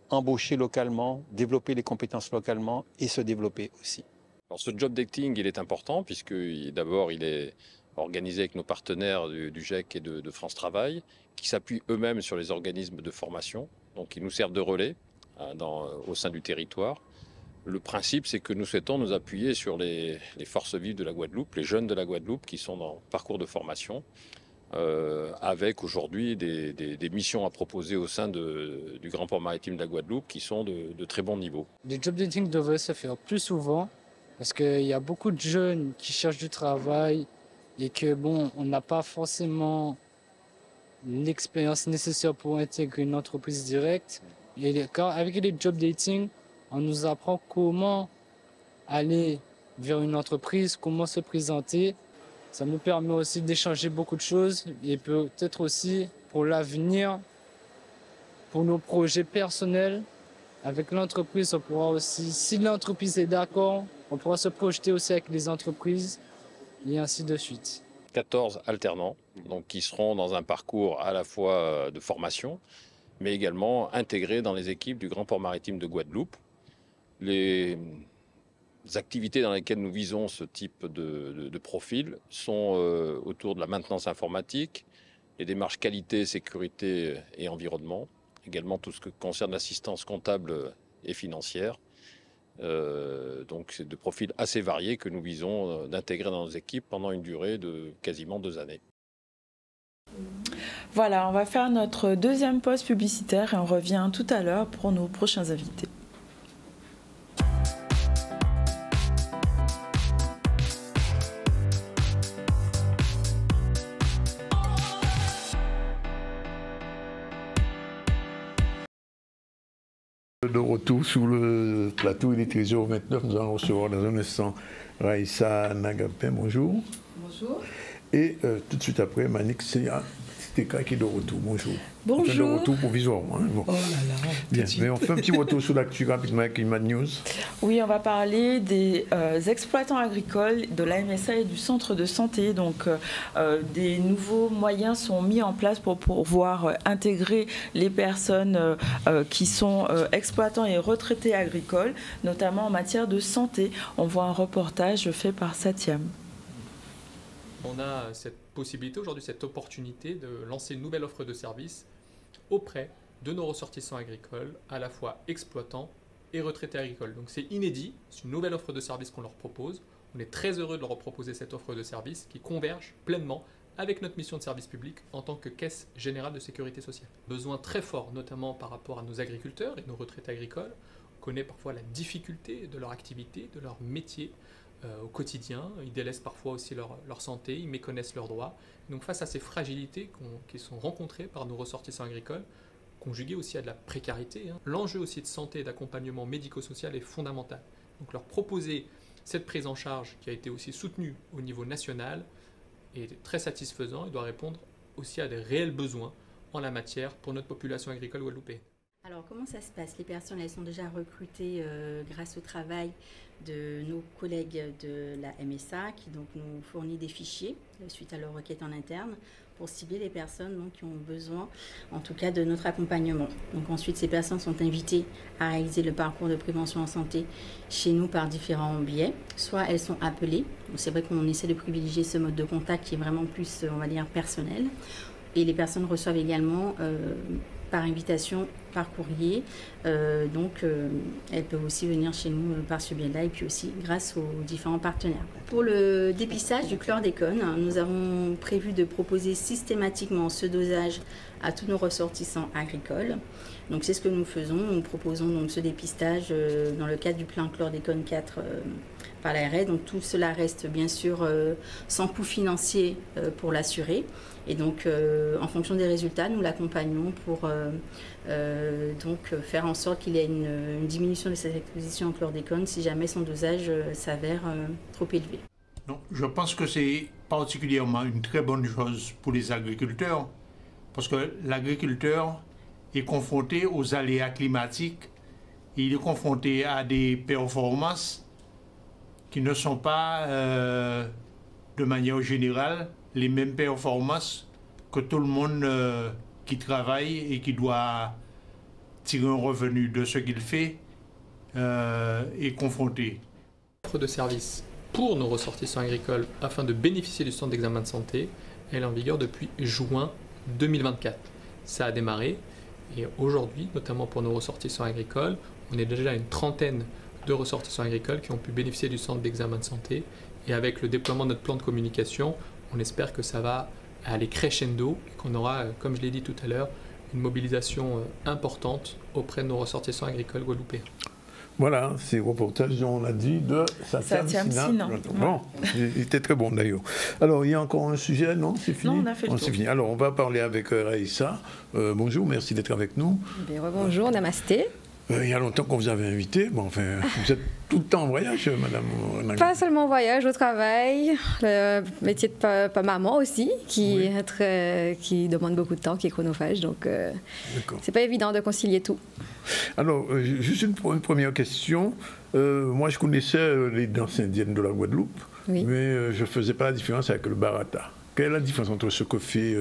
embaucher localement, développer les compétences localement et se développer aussi. Alors ce job dating, il est important puisque d'abord il est organisé avec nos partenaires du GIEC et de France Travail qui s'appuient eux-mêmes sur les organismes de formation. Donc ils nous servent de relais au sein du territoire. Le principe, c'est que nous souhaitons nous appuyer sur les forces vives de la Guadeloupe, les jeunes de la Guadeloupe qui sont en parcours de formation, avec aujourd'hui des missions à proposer au sein du Grand Port Maritime de la Guadeloupe qui sont de très bon niveau. Les job dating devraient se faire plus souvent parce qu'il y a beaucoup de jeunes qui cherchent du travail et que on n'a pas forcément l'expérience nécessaire pour intégrer une entreprise directe. Et avec les job dating, on nous apprend comment aller vers une entreprise, comment se présenter. Ça nous permet aussi d'échanger beaucoup de choses et peut-être aussi pour l'avenir, pour nos projets personnels. Avec l'entreprise, on pourra aussi, si l'entreprise est d'accord, on pourra se projeter aussi avec les entreprises et ainsi de suite. 14 alternants donc, qui seront dans un parcours à la fois de formation, mais également intégrés dans les équipes du Grand Port Maritime de Guadeloupe. Les activités dans lesquelles nous visons ce type de profil sont autour de la maintenance informatique, les démarches qualité, sécurité et environnement, également tout ce qui concerne l'assistance comptable et financière. Donc c'est de profils assez variés que nous visons d'intégrer dans nos équipes pendant une durée de quasiment 2 années. Voilà, on va faire notre deuxième pause publicitaire et on revient tout à l'heure pour nos prochains invités. De retour sur le plateau, il est 13h29, nous allons recevoir dans un instant Raïssa Nagapin, bonjour. Bonjour. Et tout de suite après, Manik Teka qui est de retour, bonjour. Bonjour. Enfin, de retour provisoirement. Hein, bon. Oh là là. Bien, mais on fait un petit retour sur l'actu rapidement avec Iman News. Oui, on va parler des exploitants agricoles, de la MSA et du centre de santé. Donc, des nouveaux moyens sont mis en place pour pouvoir intégrer les personnes qui sont exploitants et retraités agricoles, notamment en matière de santé. On voit un reportage fait par Satyam. On a cette possibilité aujourd'hui, cette opportunité de lancer une nouvelle offre de service auprès de nos ressortissants agricoles, à la fois exploitants et retraités agricoles. Donc c'est inédit, c'est une nouvelle offre de service qu'on leur propose. On est très heureux de leur proposer cette offre de service qui converge pleinement avec notre mission de service public en tant que caisse générale de sécurité sociale. Besoin très fort, notamment par rapport à nos agriculteurs et nos retraités agricoles. On connaît parfois la difficulté de leur activité, de leur métier, au quotidien, ils délaissent parfois aussi leur santé, ils méconnaissent leurs droits. Donc face à ces fragilités qui sont rencontrées par nos ressortissants agricoles, conjuguées aussi à de la précarité, l'enjeu aussi de santé et d'accompagnement médico-social est fondamental. Donc leur proposer cette prise en charge qui a été aussi soutenue au niveau national est très satisfaisant et doit répondre aussi à des réels besoins en la matière pour notre population agricole guadeloupéenne. Alors, comment comment ça se passe? Les personnes, elles sont déjà recrutées grâce au travail de nos collègues de la MSA qui donc nous fournit des fichiers suite à leur requête en interne pour cibler les personnes donc, qui ont besoin, en tout cas, de notre accompagnement. Donc ensuite, ces personnes sont invitées à réaliser le parcours de prévention en santé chez nous par différents biais. Soit elles sont appelées, c'est vrai qu'on essaie de privilégier ce mode de contact qui est vraiment plus, on va dire, personnel. Et les personnes reçoivent également par invitation, par courrier. Elles peuvent aussi venir chez nous par ce biais-là et puis aussi grâce aux différents partenaires. Pour le dépistage du chlordécone, nous avons prévu de proposer systématiquement ce dosage à tous nos ressortissants agricoles. Donc c'est ce que nous faisons. Nous proposons donc ce dépistage dans le cadre du plan chlordécone 4 par l'ARS. Donc tout cela reste bien sûr sans coût financier pour l'assuré. Et donc, en fonction des résultats, nous l'accompagnons pour faire en sorte qu'il y ait une diminution de cette exposition au chlordécone si jamais son dosage s'avère trop élevé. Non, je pense que c'est particulièrement une très bonne chose pour les agriculteurs parce que l'agriculteur est confronté aux aléas climatiques et il est confronté à des performances qui ne sont pas, de manière générale, les mêmes performances que tout le monde qui travaille et qui doit tirer un revenu de ce qu'il fait est confronté. L'offre de service pour nos ressortissants agricoles afin de bénéficier du centre d'examen de santé, elle est en vigueur depuis juin 2024. Ça a démarré et aujourd'hui, notamment pour nos ressortissants agricoles, on est déjà à une trentaine de ressortissants agricoles qui ont pu bénéficier du centre d'examen de santé et avec le déploiement de notre plan de communication, on espère que ça va aller crescendo et qu'on aura, comme je l'ai dit tout à l'heure, une mobilisation importante auprès de nos ressortissants agricoles guadeloupéens. Voilà, c'est le reportage, on a dit, de Satiam Sina. Bon, il était très bon d'ailleurs. Alors, il y a encore un sujet, non? C'est fini? Non, on a fait le tour. Fini. Alors, on va parler avec Raïssa. Bonjour, merci d'être avec nous. Bonjour, namasté. Il y a longtemps qu'on vous avait invité. Bon, enfin, vous êtes tout le temps en voyage, madame? Pas seulement en voyage, au travail, le métier de maman aussi, qui demande beaucoup de temps, qui est chronophage. Donc, c'est pas évident de concilier tout. Alors, juste une première question. Moi, je connaissais les danses indiennes de la Guadeloupe, mais je ne faisais pas la différence avec le barata. Quelle est la différence entre ce que fait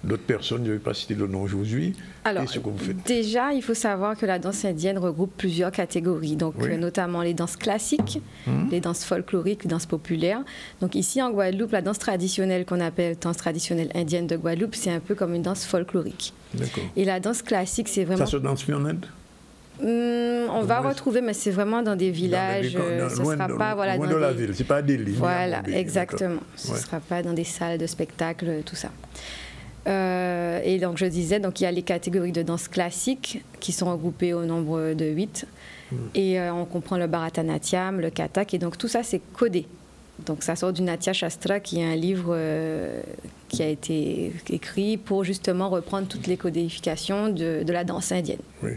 d'autres personnes, je ne vais pas citer le nom aujourd'hui, et ce que vous faites? Déjà, il faut savoir que la danse indienne regroupe plusieurs catégories, donc notamment les danses classiques, les danses folkloriques, les danses populaires. Donc ici en Guadeloupe, la danse traditionnelle qu'on appelle danse traditionnelle indienne de Guadeloupe, c'est un peu comme une danse folklorique. Et la danse classique, c'est vraiment... Ça se danse plus en Inde? On va retrouver, mais c'est vraiment dans des villages. Ce ne sera pas loin de la ville, c'est pas des lignes. Voilà, exactement. Ce ne sera pas dans des salles de spectacle, tout ça. Et donc je disais, donc il y a les catégories de danse classique qui sont regroupées au nombre de 8. Et on comprend le Bharatanatyam, le Kathak, et donc tout ça c'est codé. Donc ça sort du Natya Shastra, qui est un livre qui a été écrit pour justement reprendre toutes les codifications de la danse indienne. Oui.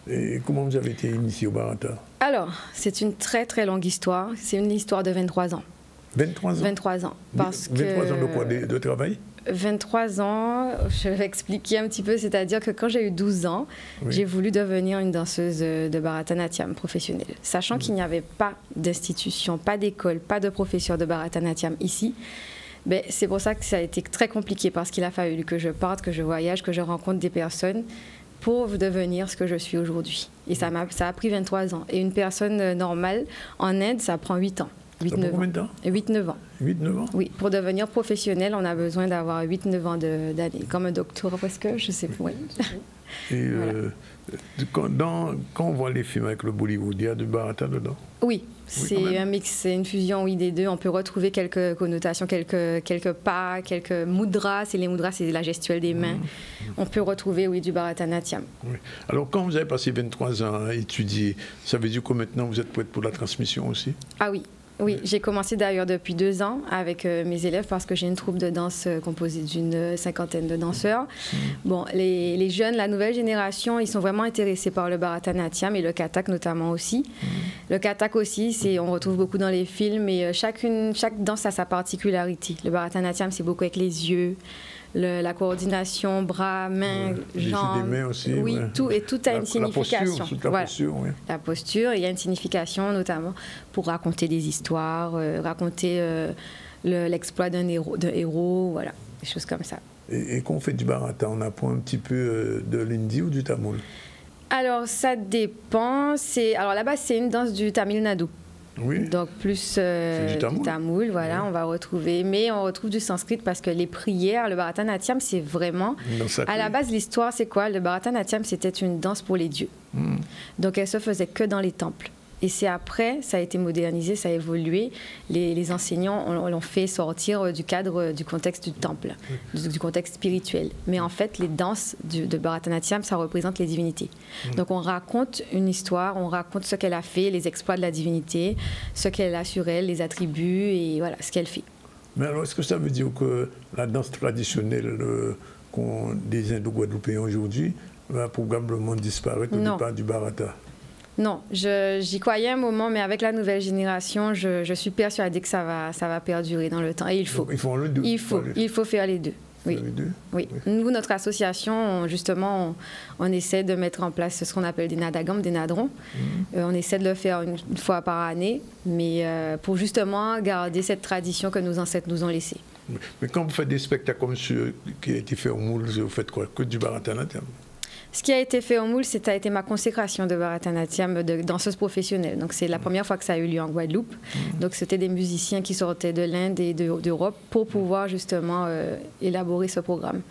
Et comment vous avez été initié au Bharata? Alors, c'est une très très longue histoire. C'est une histoire de 23 ans. 23 ans? 23 ans. Parce 23 ans de quoi? De travail? 23 ans, je vais expliquer un petit peu. C'est-à-dire que quand j'ai eu 12 ans, j'ai voulu devenir une danseuse de Bharatanatyam professionnelle. Sachant qu'il n'y avait pas d'institution, pas d'école, pas de professeur de Bharatanatyam ici. Ben, c'est pour ça que ça a été très compliqué, parce qu'il a fallu que je parte, que je voyage, que je rencontre des personnes pour devenir ce que je suis aujourd'hui. Et ça a pris 23 ans. Et une personne normale, en Inde, ça prend 8 ans. 8-9 combien de temps? 8-9 ans. 8-9 ans? Oui, pour devenir professionnel, on a besoin d'avoir 8-9 ans d'années. Comme un doctorat presque, je sais pas. Et quand on voit les films avec le Bollywood, il y a du Bharata dedans? Oui, c'est un mix, c'est une fusion des deux. On peut retrouver quelques connotations, quelques pas, quelques mudras. Les mudras, c'est la gestuelle des mains. On peut retrouver, du Bharatanatyam. Oui. Alors, quand vous avez passé 23 ans à étudier, ça veut dire que maintenant vous êtes prête pour la transmission aussi? Ah oui. Oui, j'ai commencé d'ailleurs depuis 2 ans avec mes élèves, parce que j'ai une troupe de danse composée d'une 50aine de danseurs. Bon, les jeunes, la nouvelle génération, ils sont vraiment intéressés par le Bharatanatyam et le Kathak notamment aussi. Le kathak aussi, on retrouve beaucoup dans les films, et chaque danse a sa particularité. Le Bharatanatyam, c'est beaucoup avec les yeux, la coordination, bras, mains, jambes. Des mains aussi. Oui, ouais. tout a une signification. La posture, oui. La posture, il y a une signification notamment pour raconter des histoires, raconter l'exploit d'un héros, voilà, des choses comme ça. Et quand on fait du Bharata, on apprend un petit peu de l'hindi ou du tamoul? Alors, ça dépend. Alors, là-bas, c'est une danse du Tamil Nadu. Oui. Donc, plus du tamoul, voilà, oui. On va retrouver. Mais on retrouve du sanskrit parce que les prières, le Bharatanatyam, c'est vraiment... À la base, l'histoire, c'est quoi? Le Bharatanatyam, c'était une danse pour les dieux. Donc, elle se faisait que dans les temples. Et c'est après, ça a été modernisé, ça a évolué. Les enseignants l'ont fait sortir du cadre, du contexte du temple, du contexte spirituel. Mais en fait, les danses de Bharatanatyam, ça représente les divinités. Donc on raconte une histoire, on raconte ce qu'elle a fait, les exploits de la divinité, ce qu'elle a sur elle, les attributs et voilà, ce qu'elle fait. Mais alors, est-ce que ça veut dire que la danse traditionnelle des Indo-Guadeloupéens aujourd'hui va probablement disparaître au départ du Bharata? Non, j'y croyais un moment, mais avec la nouvelle génération, je suis persuadée que ça va perdurer dans le temps. Et il faut. Donc, ils font le deux. Il faut faire les deux. Oui. Oui. Nous, notre association, justement, on essaie de mettre en place ce qu'on appelle des nadagams, des nadrons. On essaie de le faire une fois par année, mais pour justement garder cette tradition que nos ancêtres nous ont laissée. Mais quand vous faites des spectacles comme ceux qui ont été faits au Moule, vous faites quoi? Que du Bharatanatyam? Ce qui a été fait au Moule, ça a été ma consécration de Bharatanatyam, de danseuse professionnelle. Donc c'est la première fois que ça a eu lieu en Guadeloupe. Donc c'était des musiciens qui sortaient de l'Inde et d'Europe pour pouvoir justement élaborer ce programme.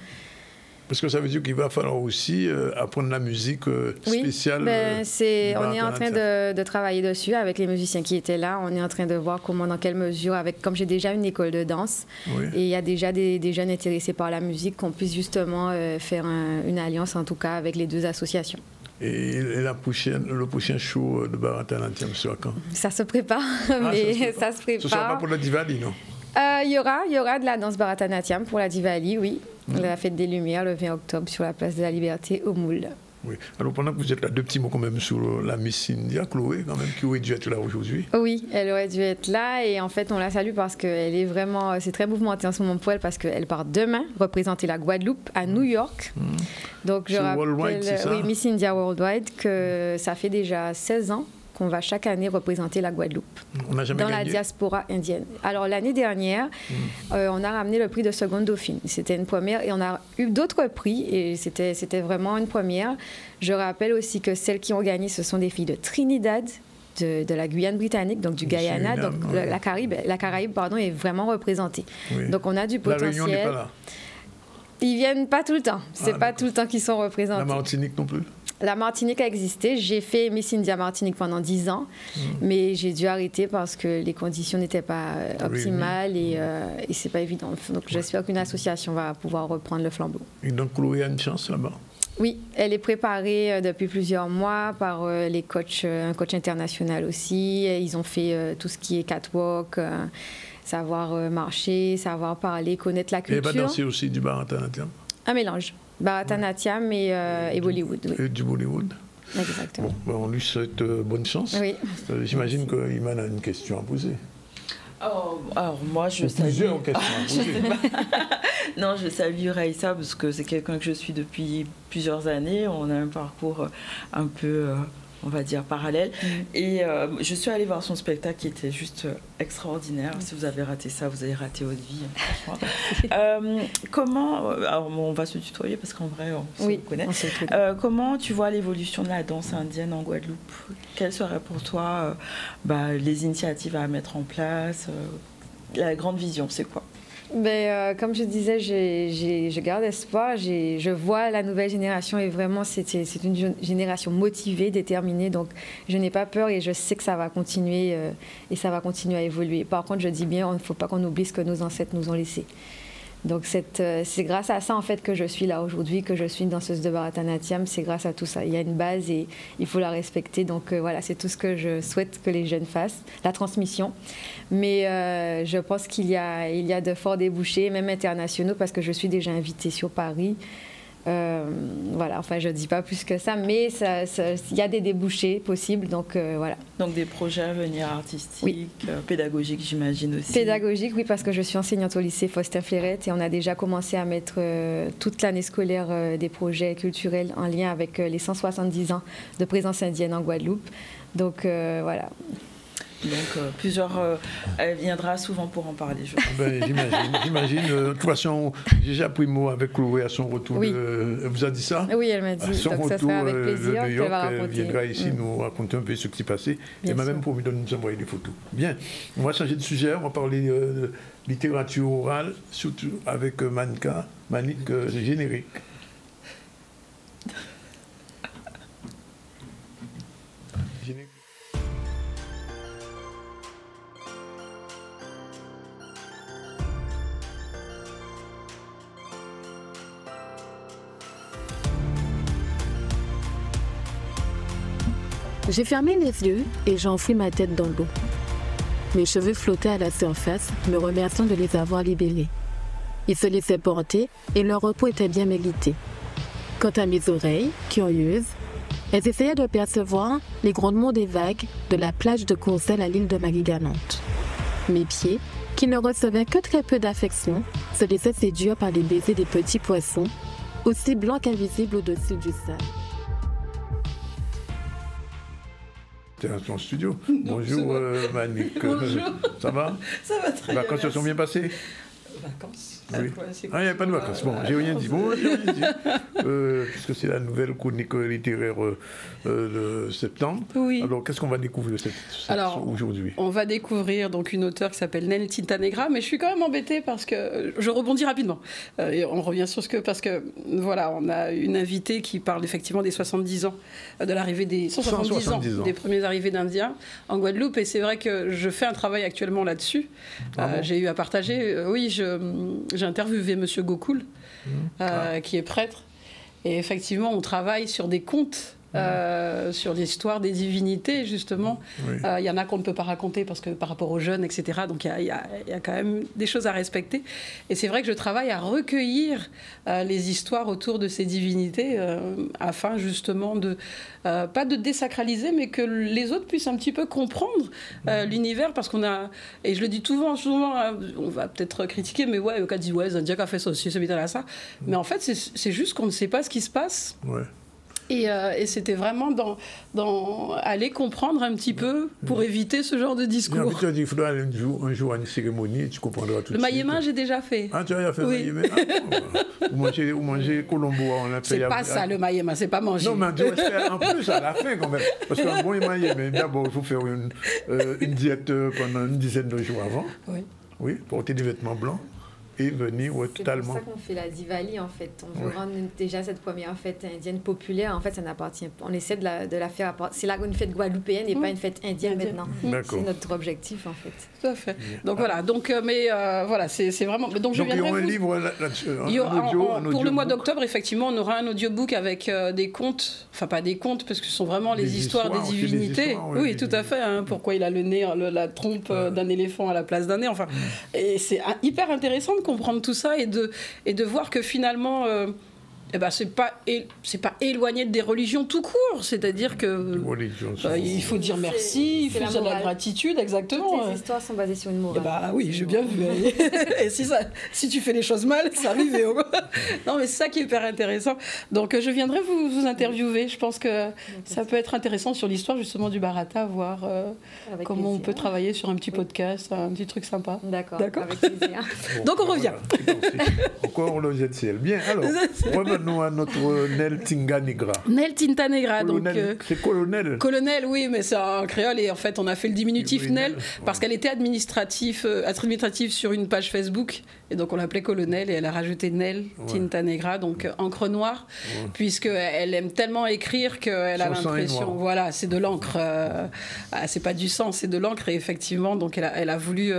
Parce que ça veut dire qu'il va falloir aussi apprendre la musique spéciale. Oui, on est en train de travailler dessus avec les musiciens qui étaient là. On est en train de voir comment, dans quelle mesure, comme j'ai déjà une école de danse, et il y a déjà des jeunes intéressés par la musique, qu'on puisse justement faire une alliance, en tout cas, avec les deux associations. Et le prochain show de Bharatanatyam sera quand? Ça se prépare, mais ça se prépare. Ce ne sera pas pour la Diwali, non? Il y aura de la danse Bharatanatyam pour la Diwali, oui. La fête des Lumières, le 20 octobre, sur la place de la Liberté, au Moule. Oui. Alors, pendant que vous êtes là, deux petits mots quand même sur la Miss India, Chloé, quand même, qui aurait dû être là aujourd'hui. Oui, elle aurait dû être là. Et en fait, on la salue parce qu'elle est vraiment... C'est très mouvementé en ce moment pour elle parce qu'elle part demain représenter la Guadeloupe à New York. Donc, je rappelle, oui, Miss India Worldwide, que ça fait déjà 16 ans qu'on va chaque année représenter la Guadeloupe dans la diaspora indienne. Alors l'année dernière, on a ramené le prix de seconde dauphine. C'était une première et on a eu d'autres prix et c'était vraiment une première. Je rappelle aussi que celles qui ont gagné, ce sont des filles de Trinidad, de la Guyane britannique, donc du Guyana, donc la Caraïbe, est vraiment représentée. Oui. Donc on a du potentiel. La Réunion n'est pas là. Ils viennent pas tout le temps. C'est pas tout le temps qu'ils sont représentés. La Martinique non plus? La Martinique a existé. J'ai fait Miss India Martinique pendant 10 ans, mais j'ai dû arrêter parce que les conditions n'étaient pas optimales et c'est pas évident. Donc j'espère qu'une association va pouvoir reprendre le flambeau. Et donc Chloé a une chance là-bas? Oui, elle est préparée depuis plusieurs mois par les coachs, un coach international aussi. Ils ont fait tout ce qui est catwalk, savoir marcher, savoir parler, connaître la culture. Et elle va danser aussi du Bharatanatyam? Un mélange. Bharatanatyam et Bollywood. Oui. Et du Bollywood. Exactement. Bon, on lui souhaite bonne chance. Oui. J'imagine qu'Iman a une question à poser. Alors moi, je salue... Plusieurs questions à poser. Non, je salue Raïssa parce que c'est quelqu'un que je suis depuis plusieurs années. On a un parcours un peu... on va dire parallèle. Et je suis allée voir son spectacle qui était juste extraordinaire. Si vous avez raté ça, vous avez raté votre vie, franchement. Comment, alors on va se tutoyer parce qu'en vrai on se connaît. Comment tu vois l'évolution de la danse indienne en Guadeloupe? Quelles seraient pour toi les initiatives à mettre en place? La grande vision, c'est quoi? Comme je disais, je garde espoir. Je vois la nouvelle génération et vraiment, c'est une génération motivée, déterminée. Donc, je n'ai pas peur et je sais que ça va continuer et ça va continuer à évoluer. Par contre, je dis bien, il ne faut pas qu'on oublie ce que nos ancêtres nous ont laissé. Donc, c'est grâce à ça, en fait, que je suis là aujourd'hui, que je suis une danseuse de Bharatanatyam. C'est grâce à tout ça. Il y a une base et il faut la respecter. Donc, voilà, c'est tout ce que je souhaite que les jeunes fassent, la transmission. Mais je pense qu'il y a de forts débouchés, même internationaux, parce que je suis déjà invitée sur Paris Voilà, enfin, je ne dis pas plus que ça, mais il y a des débouchés possibles, donc voilà. Donc des projets à venir artistiques, pédagogiques, j'imagine aussi. Pédagogiques, oui, parce que je suis enseignante au lycée Faustin Fleurette et on a déjà commencé à mettre toute l'année scolaire des projets culturels en lien avec les 170 ans de présence indienne en Guadeloupe. Donc voilà. Donc, elle viendra souvent pour en parler, je pense. J'imagine. De toute façon, j'ai déjà pris mot avec Chloé à son retour. Oui. Elle vous a dit ça? Oui, elle m'a dit. À son donc, retour ça sera avec plaisir. de New York, elle viendra ici nous raconter un peu ce qui s'est passé. Elle m'a même promis de nous envoyer des photos. Bien, on va changer de sujet. On va parler de littérature orale, surtout avec Manique générique. J'ai fermé les yeux et j'ai enfoui ma tête dans l'eau. Mes cheveux flottaient à la surface, me remerciant de les avoir libellés. Ils se laissaient porter et leur repos était bien mérité. Quant à mes oreilles, curieuses, elles essayaient de percevoir les grondements des vagues de la plage de Courcelles à l'île de Marie-Galante. Mes pieds, qui ne recevaient que très peu d'affection, se laissaient séduire par les baisers des petits poissons, aussi blancs qu'invisibles au-dessus du sable. T'es dans ton studio. Bonjour Manique. Bonjour. Ça va? Ça va très bien. Les vacances se sont bien passées? Vacances? Oui. Il n'y avait pas de vacances. Bon, j'ai rien dit. Puisque c'est la nouvelle chronique littéraire de septembre. Oui. Alors, qu'est-ce qu'on va découvrir aujourd'hui? On va découvrir donc une auteure qui s'appelle Nel Tintanegra, mais je suis quand même embêtée parce que je rebondis rapidement. Et on revient sur parce que voilà, on a une invitée qui parle effectivement des 70 ans de l'arrivée des 170 ans des premiers arrivés d'Indiens en Guadeloupe. Et c'est vrai que je fais un travail actuellement là-dessus. J'ai eu à partager. J'ai interviewé M. Gokoul, qui est prêtre. Et effectivement, on travaille sur des contes, sur l'histoire des divinités, justement. Il y en a qu'on ne peut pas raconter parce que par rapport aux jeunes, etc. Donc il y a quand même des choses à respecter. Et c'est vrai que je travaille à recueillir les histoires autour de ces divinités afin justement de, pas de désacraliser, mais que les autres puissent un petit peu comprendre l'univers, parce qu'on a, et je le dis souvent, on va peut-être critiquer, mais ouais, quand dit ouais, Zandia a fait ça aussi, ça. Mais en fait, c'est juste qu'on ne sait pas ce qui se passe. Ouais. Et c'était vraiment dans aller comprendre un petit peu pour éviter ce genre de discours. Tu as dit qu'il faudra aller un jour à une cérémonie et tu comprendras tout de suite. Le Mayéma, j'ai déjà fait. Ah, tu as déjà fait le Mayéma? Vous mangez Colombo, on l'a fait. C'est pas ça le Mayéma, c'est pas manger. Non, mais en plus, à la fin quand même. Parce qu'un bon Mayéma, d'abord, il faut faire une diète pendant une dizaine de jours avant. Oui, porter des vêtements blancs. Et venir totalement. C'est pour ça qu'on fait la Diwali en fait. On veut rendre déjà cette première fête indienne populaire. En fait, ça n'appartient pas. On essaie de la faire. C'est là une fête guadeloupéenne et pas une fête indienne maintenant. C'est notre objectif en fait. Tout à fait. Donc voilà. Donc voilà, c'est vraiment. Donc il y aura un livre là-dessus. Pour le mois d'octobre, effectivement, on aura un audiobook avec des contes. Enfin pas des contes parce que ce sont vraiment les histoires des divinités. Oui, tout à fait. Pourquoi il a le nez, la trompe d'un éléphant à la place d'un nez. Enfin, et c'est hyper intéressant de comprendre tout ça et de voir que finalement c'est pas éloigné des religions tout court, c'est-à-dire que il faut dire merci, il faut dire la gratitude, exactement. Toutes les histoires sont basées sur une morale. Oui, j'ai bien vu. Et si tu fais les choses mal, ça arrive. Non, mais c'est ça qui est hyper intéressant. Donc je viendrai vous interviewer. Je pense que ça peut être intéressant sur l'histoire justement du Barata, voir comment on peut travailler sur un petit podcast, un petit truc sympa. D'accord. Avec plaisir. Donc on revient. Encore le ZCL. Bien, alors, revenons à notre Nel Tintanegra. Nel Tintanegra, donc... C'est colonel. Colonel, oui, mais c'est un créole, et en fait, on a fait le diminutif Nel, parce qu'elle était administrative sur une page Facebook, et donc on l'appelait colonel, et elle a rajouté Nel Tintanegra, donc encre noire, puisqu'elle aime tellement écrire qu'elle a l'impression... Voilà, c'est de l'encre. C'est pas du sang, c'est de l'encre, et effectivement, donc elle a voulu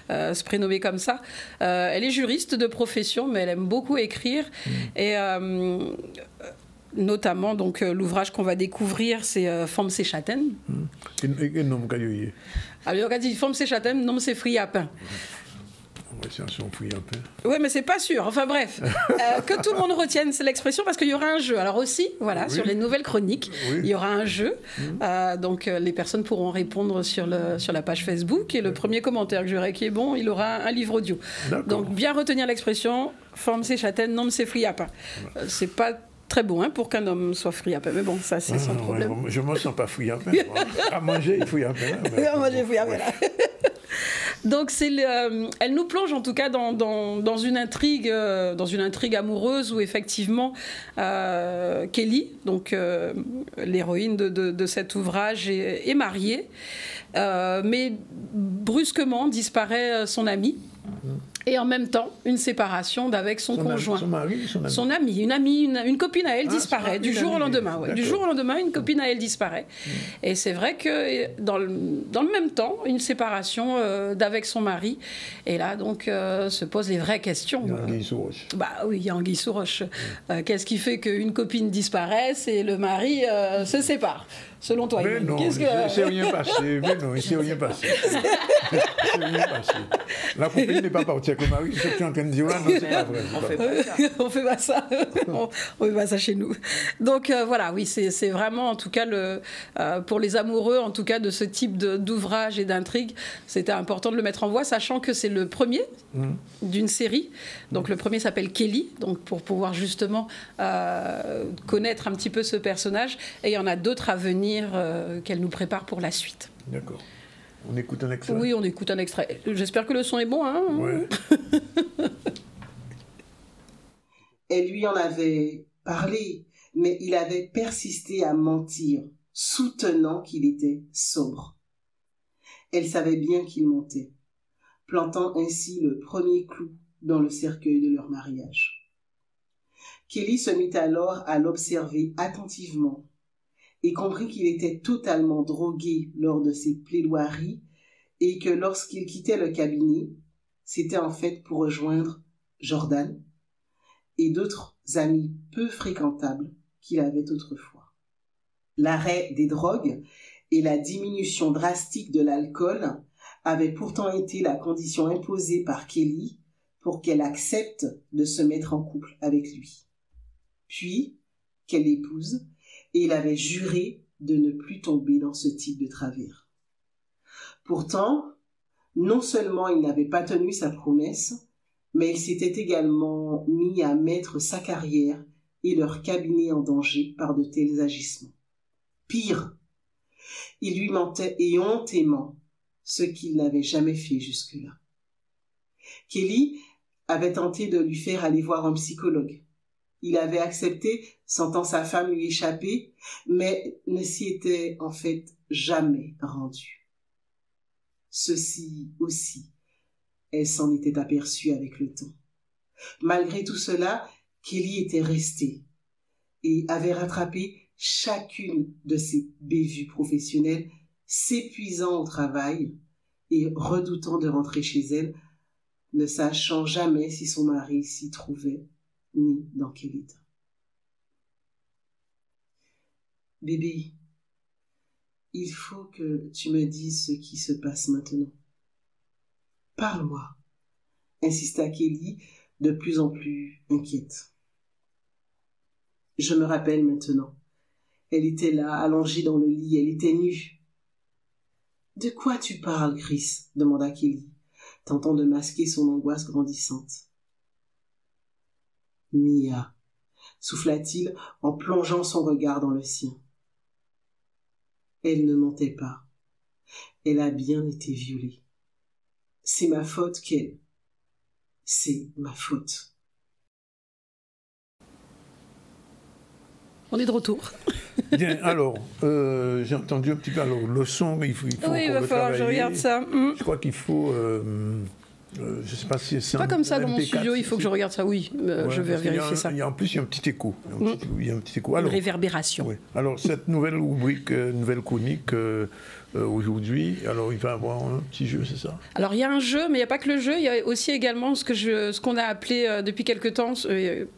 se prénommer comme ça. Elle est juriste de profession, mais elle aime beaucoup écrire, et notamment donc l'ouvrage qu'on va découvrir, c'est Forme ses châtaignes. Quel nom qu'a eu? Alors on a dit Forme ses châtaignes, nom c'est fruits à pain. Ouais, c'est un son fouille un peu. Oui, mais c'est pas sûr. Enfin bref, que tout le monde retienne l'expression parce qu'il y aura un jeu. Alors aussi, voilà, sur les nouvelles chroniques, il y aura un jeu. Donc les personnes pourront répondre sur la page Facebook et le premier commentaire que j'aurai qui est bon, il aura un livre audio. Donc bien retenir l'expression forme ses châtaignes, nombre ses friapins. C'est pas très bon pour qu'un homme soit friapin, mais bon, ça c'est sans problème. Je ne me sens pas friapin. À manger, il friapin. À manger, friapin. Donc elle nous plonge en tout cas dans une intrigue amoureuse où effectivement Kelly, donc l'héroïne de cet ouvrage, est mariée, mais brusquement disparaît son ami. Et en même temps, une séparation d'avec son conjoint. Son mari, son ami, une copine à elle disparaît du jour au lendemain. Du jour au lendemain, une copine à elle disparaît. Et c'est vrai que dans le même temps, une séparation d'avec son mari. Et là, donc, se posent les vraies questions. Il y a anguille sous roche. Bah oui, il y a anguille sous roche. Qu'est-ce qui fait qu'une copine disparaisse et le mari se sépare? Selon toi, mais non, il ne s'est rien passé. Mais non, il ne s'est rien passé. La copine n'est pas partie avec le mari. Ce que tu es en train de dire là, non, c'est pas vrai. On fait pas ça. On fait pas ça chez nous. Donc voilà, oui, c'est vraiment, en tout cas, pour les amoureux, en tout cas, de ce type d'ouvrage et d'intrigue, c'était important de le mettre en voie, sachant que c'est le premier d'une série. Donc le premier s'appelle Kelly, donc pour pouvoir justement connaître un petit peu ce personnage. Et il y en a d'autres à venir qu'elle nous prépare pour la suite. D'accord. On écoute un extrait? Oui, on écoute un extrait. J'espère que le son est bon. Hein? Ouais. Elle lui en avait parlé, mais il avait persisté à mentir, soutenant qu'il était sobre. Elle savait bien qu'il mentait, plantant ainsi le premier clou dans le cercueil de leur mariage. Kelly se mit alors à l'observer attentivement et comprit qu'il était totalement drogué lors de ses plaidoiries et que lorsqu'il quittait le cabinet, c'était en fait pour rejoindre Jordan et d'autres amis peu fréquentables qu'il avait autrefois. L'arrêt des drogues et la diminution drastique de l'alcool avaient pourtant été la condition imposée par Kelly pour qu'elle accepte de se mettre en couple avec lui. Puis, qu'elle l'épouse, et il avait juré de ne plus tomber dans ce type de travers. Pourtant, non seulement il n'avait pas tenu sa promesse, mais il s'était également mis à mettre sa carrière et leur cabinet en danger par de tels agissements. Pire, il lui mentait éhontément, ce qu'il n'avait jamais fait jusque-là. Kelly avait tenté de lui faire aller voir un psychologue. Il avait accepté, sentant sa femme lui échapper, mais ne s'y était en fait jamais rendu. Ceci aussi, elle s'en était aperçue avec le temps. Malgré tout cela, Kelly était restée et avait rattrapé chacune de ses bévues professionnelles, s'épuisant au travail et redoutant de rentrer chez elle, ne sachant jamais si son mari s'y trouvait ni dans quel état. Bébé, il faut que tu me dises ce qui se passe maintenant. Parle-moi, insista Kelly, de plus en plus inquiète. Je me rappelle maintenant. Elle était là, allongée dans le lit, elle était nue. De quoi tu parles, Chris? Demanda Kelly, tentant de masquer son angoisse grandissante. Mia, souffla-t-il en plongeant son regard dans le sien. Elle ne mentait pas. Elle a bien été violée. C'est ma faute qu'elle... C'est ma faute. On est de retour. Bien, alors, j'ai entendu un petit peu, alors, le son, il faut oui, il va falloir que je regarde ça. Je crois qu'il faut... je ne sais pas si c'est pas comme ça dans mon studio, il faut que je regarde ça, oui, je vais vérifier ça. En plus, il y a un petit écho. Il y a un petit écho. Alors, une réverbération. Oui. Alors, cette nouvelle rubrique, nouvelle chronique, aujourd'hui, alors il va y avoir un petit jeu, c'est ça? Alors, il y a un jeu, mais il n'y a pas que le jeu, il y a aussi également ce qu'on a appelé depuis quelque temps,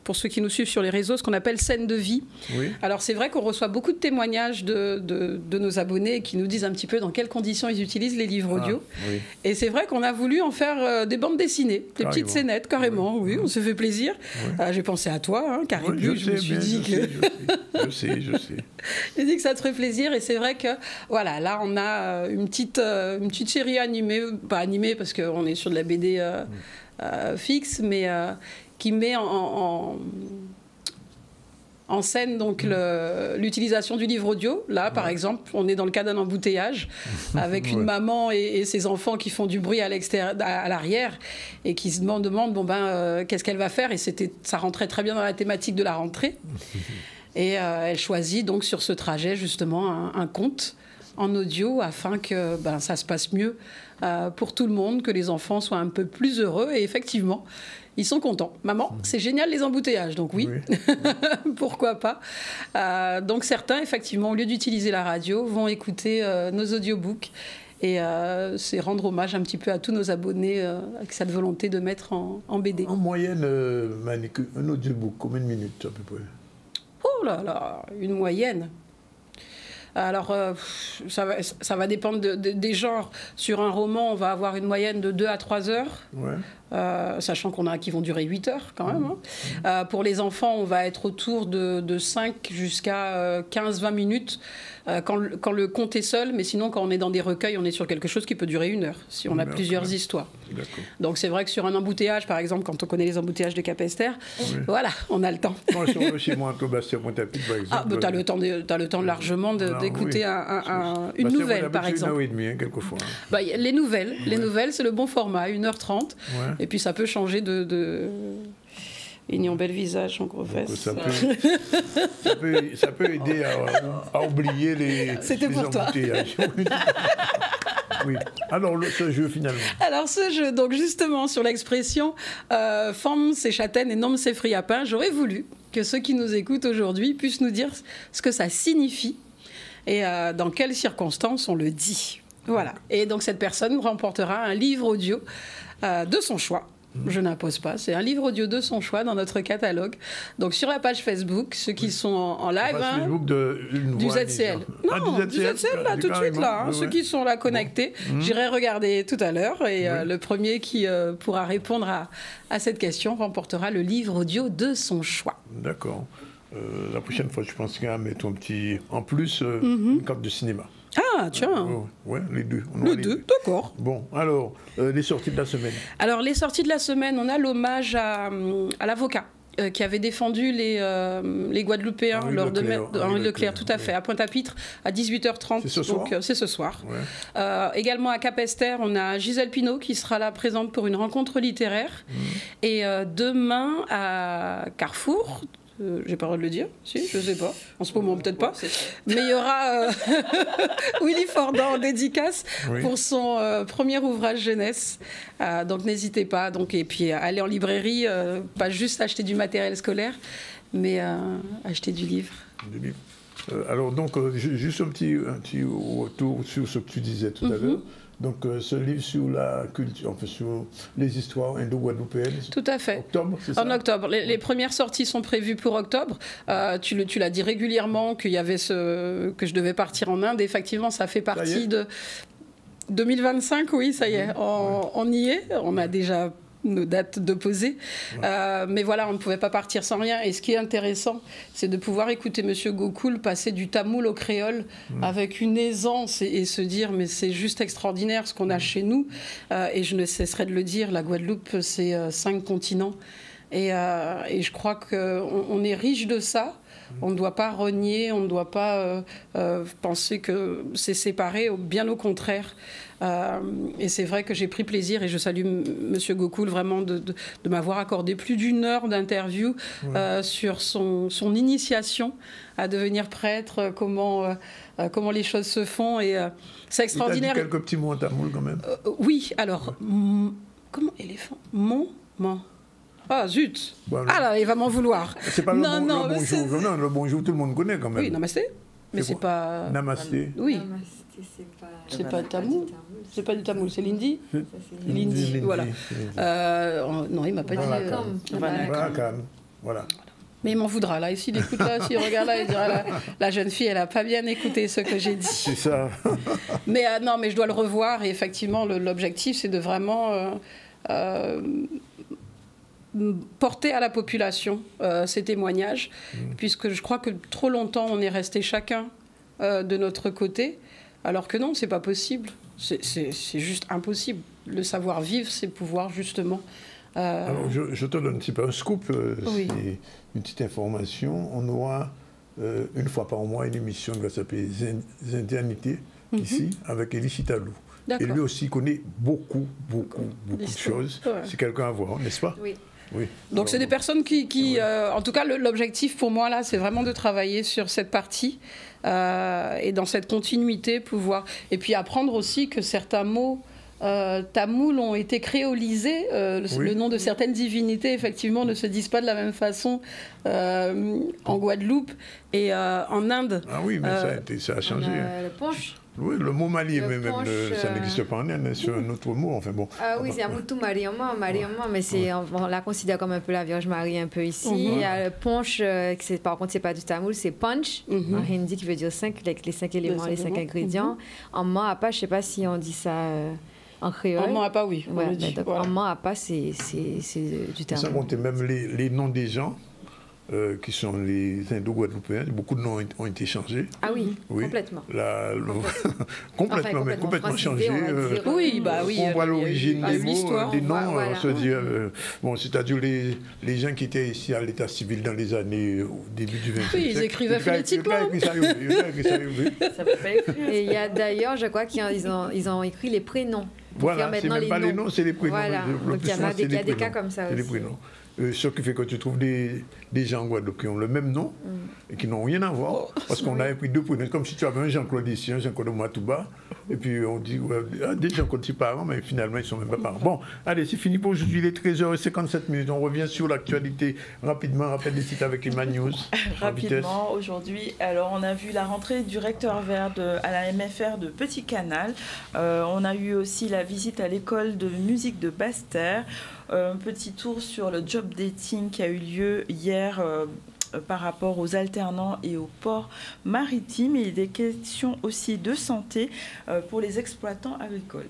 pour ceux qui nous suivent sur les réseaux, ce qu'on appelle scène de vie. Oui. Alors, c'est vrai qu'on reçoit beaucoup de témoignages de nos abonnés qui nous disent un petit peu dans quelles conditions ils utilisent les livres audio. Oui. Et c'est vrai qu'on a voulu en faire des bandes dessinées, des petites scénettes, carrément. Oui, on se fait plaisir. J'ai pensé à toi, hein, Karim. Je me suis dit que... Je sais. J'ai dit que ça te ferait plaisir, et c'est vrai que, voilà, là, on a une petite série animée, pas animée parce qu'on est sur de la BD fixe, mais qui met en scène donc l'utilisation du livre audio. Là, par exemple, on est dans le cas d'un embouteillage avec une maman et ses enfants qui font du bruit à l'arrière et qui se demandent qu'est-ce qu'elle va faire, et ça rentrait très bien dans la thématique de la rentrée. Et elle choisit donc sur ce trajet justement un conte en audio afin que ça se passe mieux pour tout le monde, que les enfants soient un peu plus heureux, et effectivement, ils sont contents. Maman, c'est génial les embouteillages, donc oui. Pourquoi pas. Donc certains, effectivement, au lieu d'utiliser la radio, vont écouter nos audiobooks, et c'est rendre hommage un petit peu à tous nos abonnés avec cette volonté de mettre en BD. En moyenne, Manick, un audiobook, combien de minutes à peu près? Oh là là, une moyenne. Alors, ça va dépendre des genres. Sur un roman, on va avoir une moyenne de 2 à 3 heures, sachant qu'on a qui vont durer 8 heures quand même. Hein. Pour les enfants, on va être autour de 5 jusqu'à 15-20 minutes quand le conte est seul, mais sinon, quand on est dans des recueils, on est sur quelque chose qui peut durer 1 heure, si on a plusieurs histoires. Donc c'est vrai que sur un embouteillage, par exemple, quand on connaît les embouteillages de Capesterre, voilà, on a le temps. Moi, sur le chez moi, Bastien-Pointe-à-Pitre, par exemple... t'as le temps largement d'écouter une nouvelle, par exemple. 1h30, quelquefois. Les nouvelles, c'est le bon format, 1h30. Et puis ça peut changer de... Ignon bel visage, en gros fesses. Ça peut aider à oublier les embouteillages. Oui. Alors, ce jeu, finalement. Alors, ce jeu, donc justement, sur l'expression forme ses châtaignes et nomme ses fruits à pain, j'aurais voulu que ceux qui nous écoutent aujourd'hui puissent nous dire ce que ça signifie et dans quelles circonstances on le dit. Voilà. Et donc, cette personne remportera un livre audio de son choix. Je n'impose pas, c'est un livre audio de son choix dans notre catalogue. Donc sur la page Facebook, ceux qui sont en live, Facebook du ZCL. Non, du ZCL là, tout de suite là. Ceux qui sont là connectés, j'irai regarder tout à l'heure, et le premier qui pourra répondre à cette question remportera le livre audio de son choix. D'accord. La prochaine fois, je pense qu'à mettre un petit, en plus, une carte de cinéma. Ah, tiens. Oui, les deux. Les deux, d'accord. Bon, alors, les sorties de la semaine. Alors, les sorties de la semaine, on a l'hommage à l'avocat qui avait défendu les Guadeloupéens lors de Henri Leclerc, tout à fait, à Pointe-à-Pitre, à 18h30. C'est ce soir. Donc, c'est ce soir. Également à Capesterre, on a Gisèle Pinault qui sera là présente pour une rencontre littéraire. Et demain, à Carrefour... j'ai pas le droit de le dire, si, je sais pas. En ce moment, peut-être pas. Mais il y aura Willy Fordan en dédicace pour son premier ouvrage jeunesse. Donc n'hésitez pas. Et puis aller en librairie, pas juste acheter du matériel scolaire, mais acheter du livre. Alors donc, juste un petit retour sur ce que tu disais tout à l'heure. Donc, ce livre sur la culture, enfin, sur les histoires indo-guadeloupéennes. Tout à fait. Octobre, c'est ça? En octobre. Les premières sorties sont prévues pour octobre. Tu l'as dit régulièrement qu'il y avait que je devais partir en Inde. Effectivement, ça fait partie de 2025. Oui, ça y est. On y est. On a déjà nos dates de poser. Mais voilà, on ne pouvait pas partir sans rien. Et ce qui est intéressant, c'est de pouvoir écouter M. Gokul passer du tamoul au créole avec une aisance et se dire, mais c'est juste extraordinaire ce qu'on a chez nous. Et je ne cesserai de le dire, la Guadeloupe, c'est 5 continents. Et je crois qu'on est riche de ça. On ne doit pas renier, on ne doit pas penser que c'est séparé, bien au contraire. Et c'est vrai que j'ai pris plaisir, et je salue M. Gokul vraiment de m'avoir accordé plus d'1 heure d'interview sur son initiation à devenir prêtre, comment les choses se font. Et c'est extraordinaire. Tu as dit quelques petits mots en tamoul quand même. Oui, alors, comment éléphant? Ah, zut! Voilà. Ah là, il va m'en vouloir. C'est pas le bonjour. Non, le bonjour, tout le monde connaît quand même. Oui, namasté. Mais c'est pas... Namasté. Oui. C'est pas tamoul. C'est pas du tamoul, c'est l'indi. L'indi, voilà. Non, il m'a pas dit... Voilà. Mais il m'en voudra, là. Et s'il écoute là, s'il regarde là, il dira, la jeune fille, elle a pas bien écouté ce que j'ai dit. C'est ça. Mais non, mais je dois le revoir. Et effectivement, l'objectif, c'est de vraiment... porter à la population ces témoignages, puisque je crois que trop longtemps on est resté chacun de notre côté, alors que non, c'est pas possible. C'est juste impossible. Le savoir-vivre, c'est pouvoir justement... Alors, je te donne un petit peu un scoop, oui. Une petite information. On aura une fois par mois une émission qui va s'appeler Indianités, ici, avec Elie Chitalou. Et lui aussi connaît beaucoup de choses. Ouais. C'est quelqu'un à voir, n'est-ce pas? Oui. Oui. Donc c'est des personnes qui en tout cas, l'objectif pour moi là, c'est vraiment de travailler sur cette partie et dans cette continuité pouvoir. Et puis apprendre aussi que certains mots tamouls ont été créolisés. Le nom de certaines divinités, effectivement, ne se disent pas de la même façon en Guadeloupe et en Inde. Ah oui, mais ça a changé. Le punch. Oui, le mot Mali, ça n'existe pas en Inde, c'est un autre mot. Enfin, bon. Oui, c'est un mot tout Mariamma, mais on la considère comme un peu la Vierge Marie un peu ici. Il y a le punch, par contre, c'est pas du tamoul, c'est punch, en hindi qui veut dire 5, les 5 éléments, les 5 ingrédients. En Mahapa, je ne sais pas si on dit ça en créole. En Mahapa, oui. Ouais, en Mahapa, c'est du tamoul. Sans compter même les noms des gens. Qui sont les Indo-Guadeloupéens. Beaucoup de noms ont été changés. Ah oui, complètement. Complètement changés. Oui, bah oui. On voit l'origine des mots, des noms. On se dit, c'est-à-dire les gens qui étaient ici à l'état civil dans les années au début du XXe siècle. Oui, ils écrivaient phonétiquement. Et il y a d'ailleurs, je crois qu'ils ont écrit les prénoms. Voilà, c'est même pas les noms, c'est les prénoms. Voilà, donc il y a des cas comme ça aussi. Les prénoms. Ce qui fait que tu trouves des gens en Guadeloupe qui ont le même nom et qui n'ont rien à voir. Parce qu'on avait pris deux prénoms, comme si tu avais un Jean-Claude ici, un Jean-Claude Matouba. Et puis on dit, des Jean-Claude c'est parents, mais finalement ils ne sont même pas parents. Bon, allez, c'est fini pour aujourd'hui, il est 13h57. On revient sur l'actualité rapidement. Rappelle les sites avec Emma News. Rapidement, aujourd'hui, alors on a vu la rentrée du recteur vert à la MFR de Petit Canal. On a eu aussi la visite à l'école de musique de Basse-Terre. Un petit tour sur le job dating qui a eu lieu hier par rapport aux alternants et aux ports maritimes et des questions aussi de santé pour les exploitants agricoles.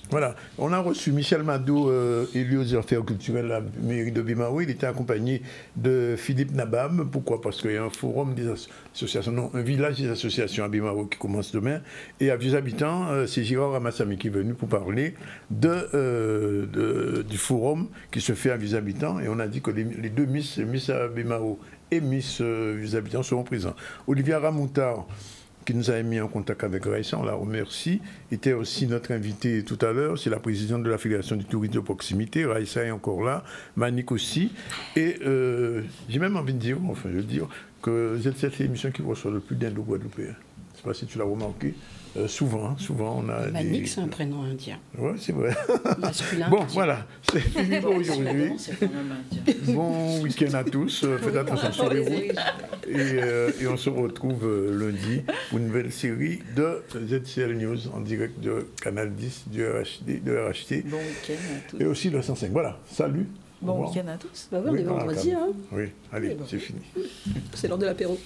Voilà, on a reçu Michel Madou, élu aux affaires culturelles à la mairie de Bimao. Il était accompagné de Philippe Nabam. Pourquoi? Parce qu'il y a un forum des associations, non, un village des associations à Bimao qui commence demain. Et à Vieux Habitants, c'est Girard Ramassami qui est venu pour parler du forum qui se fait à Vieux Habitants. Et on a dit que les deux Miss à Bimao et Miss Vieux Habitants seront présents. Olivia Ramoutard, qui nous a mis en contact avec Raissa, on la remercie, était aussi notre invitée tout à l'heure, c'est la présidente de la Fédération du tourisme de proximité, Raissa est encore là, Manik aussi, et j'ai même envie de dire, enfin je veux dire, que c'est l'émission qui reçoit le plus d'Indo-Guadeloupéens. Je ne sais pas si tu l'as remarqué. Souvent, on a Manik, c'est un prénom indien. Oui, c'est vrai. Masculin. Bon, voilà, c'est fini pour aujourd'hui. Bon week-end à tous. Faites attention sur les routes. Et on se retrouve lundi pour une nouvelle série de ZCL News en direct de Canal 10, de RHT. Bon week-end à tous. Et aussi le 105. Voilà, salut. Bon week-end à tous. Bah oui, on est vendredi. Hein. Oui, allez, c'est fini. C'est l'heure de l'apéro.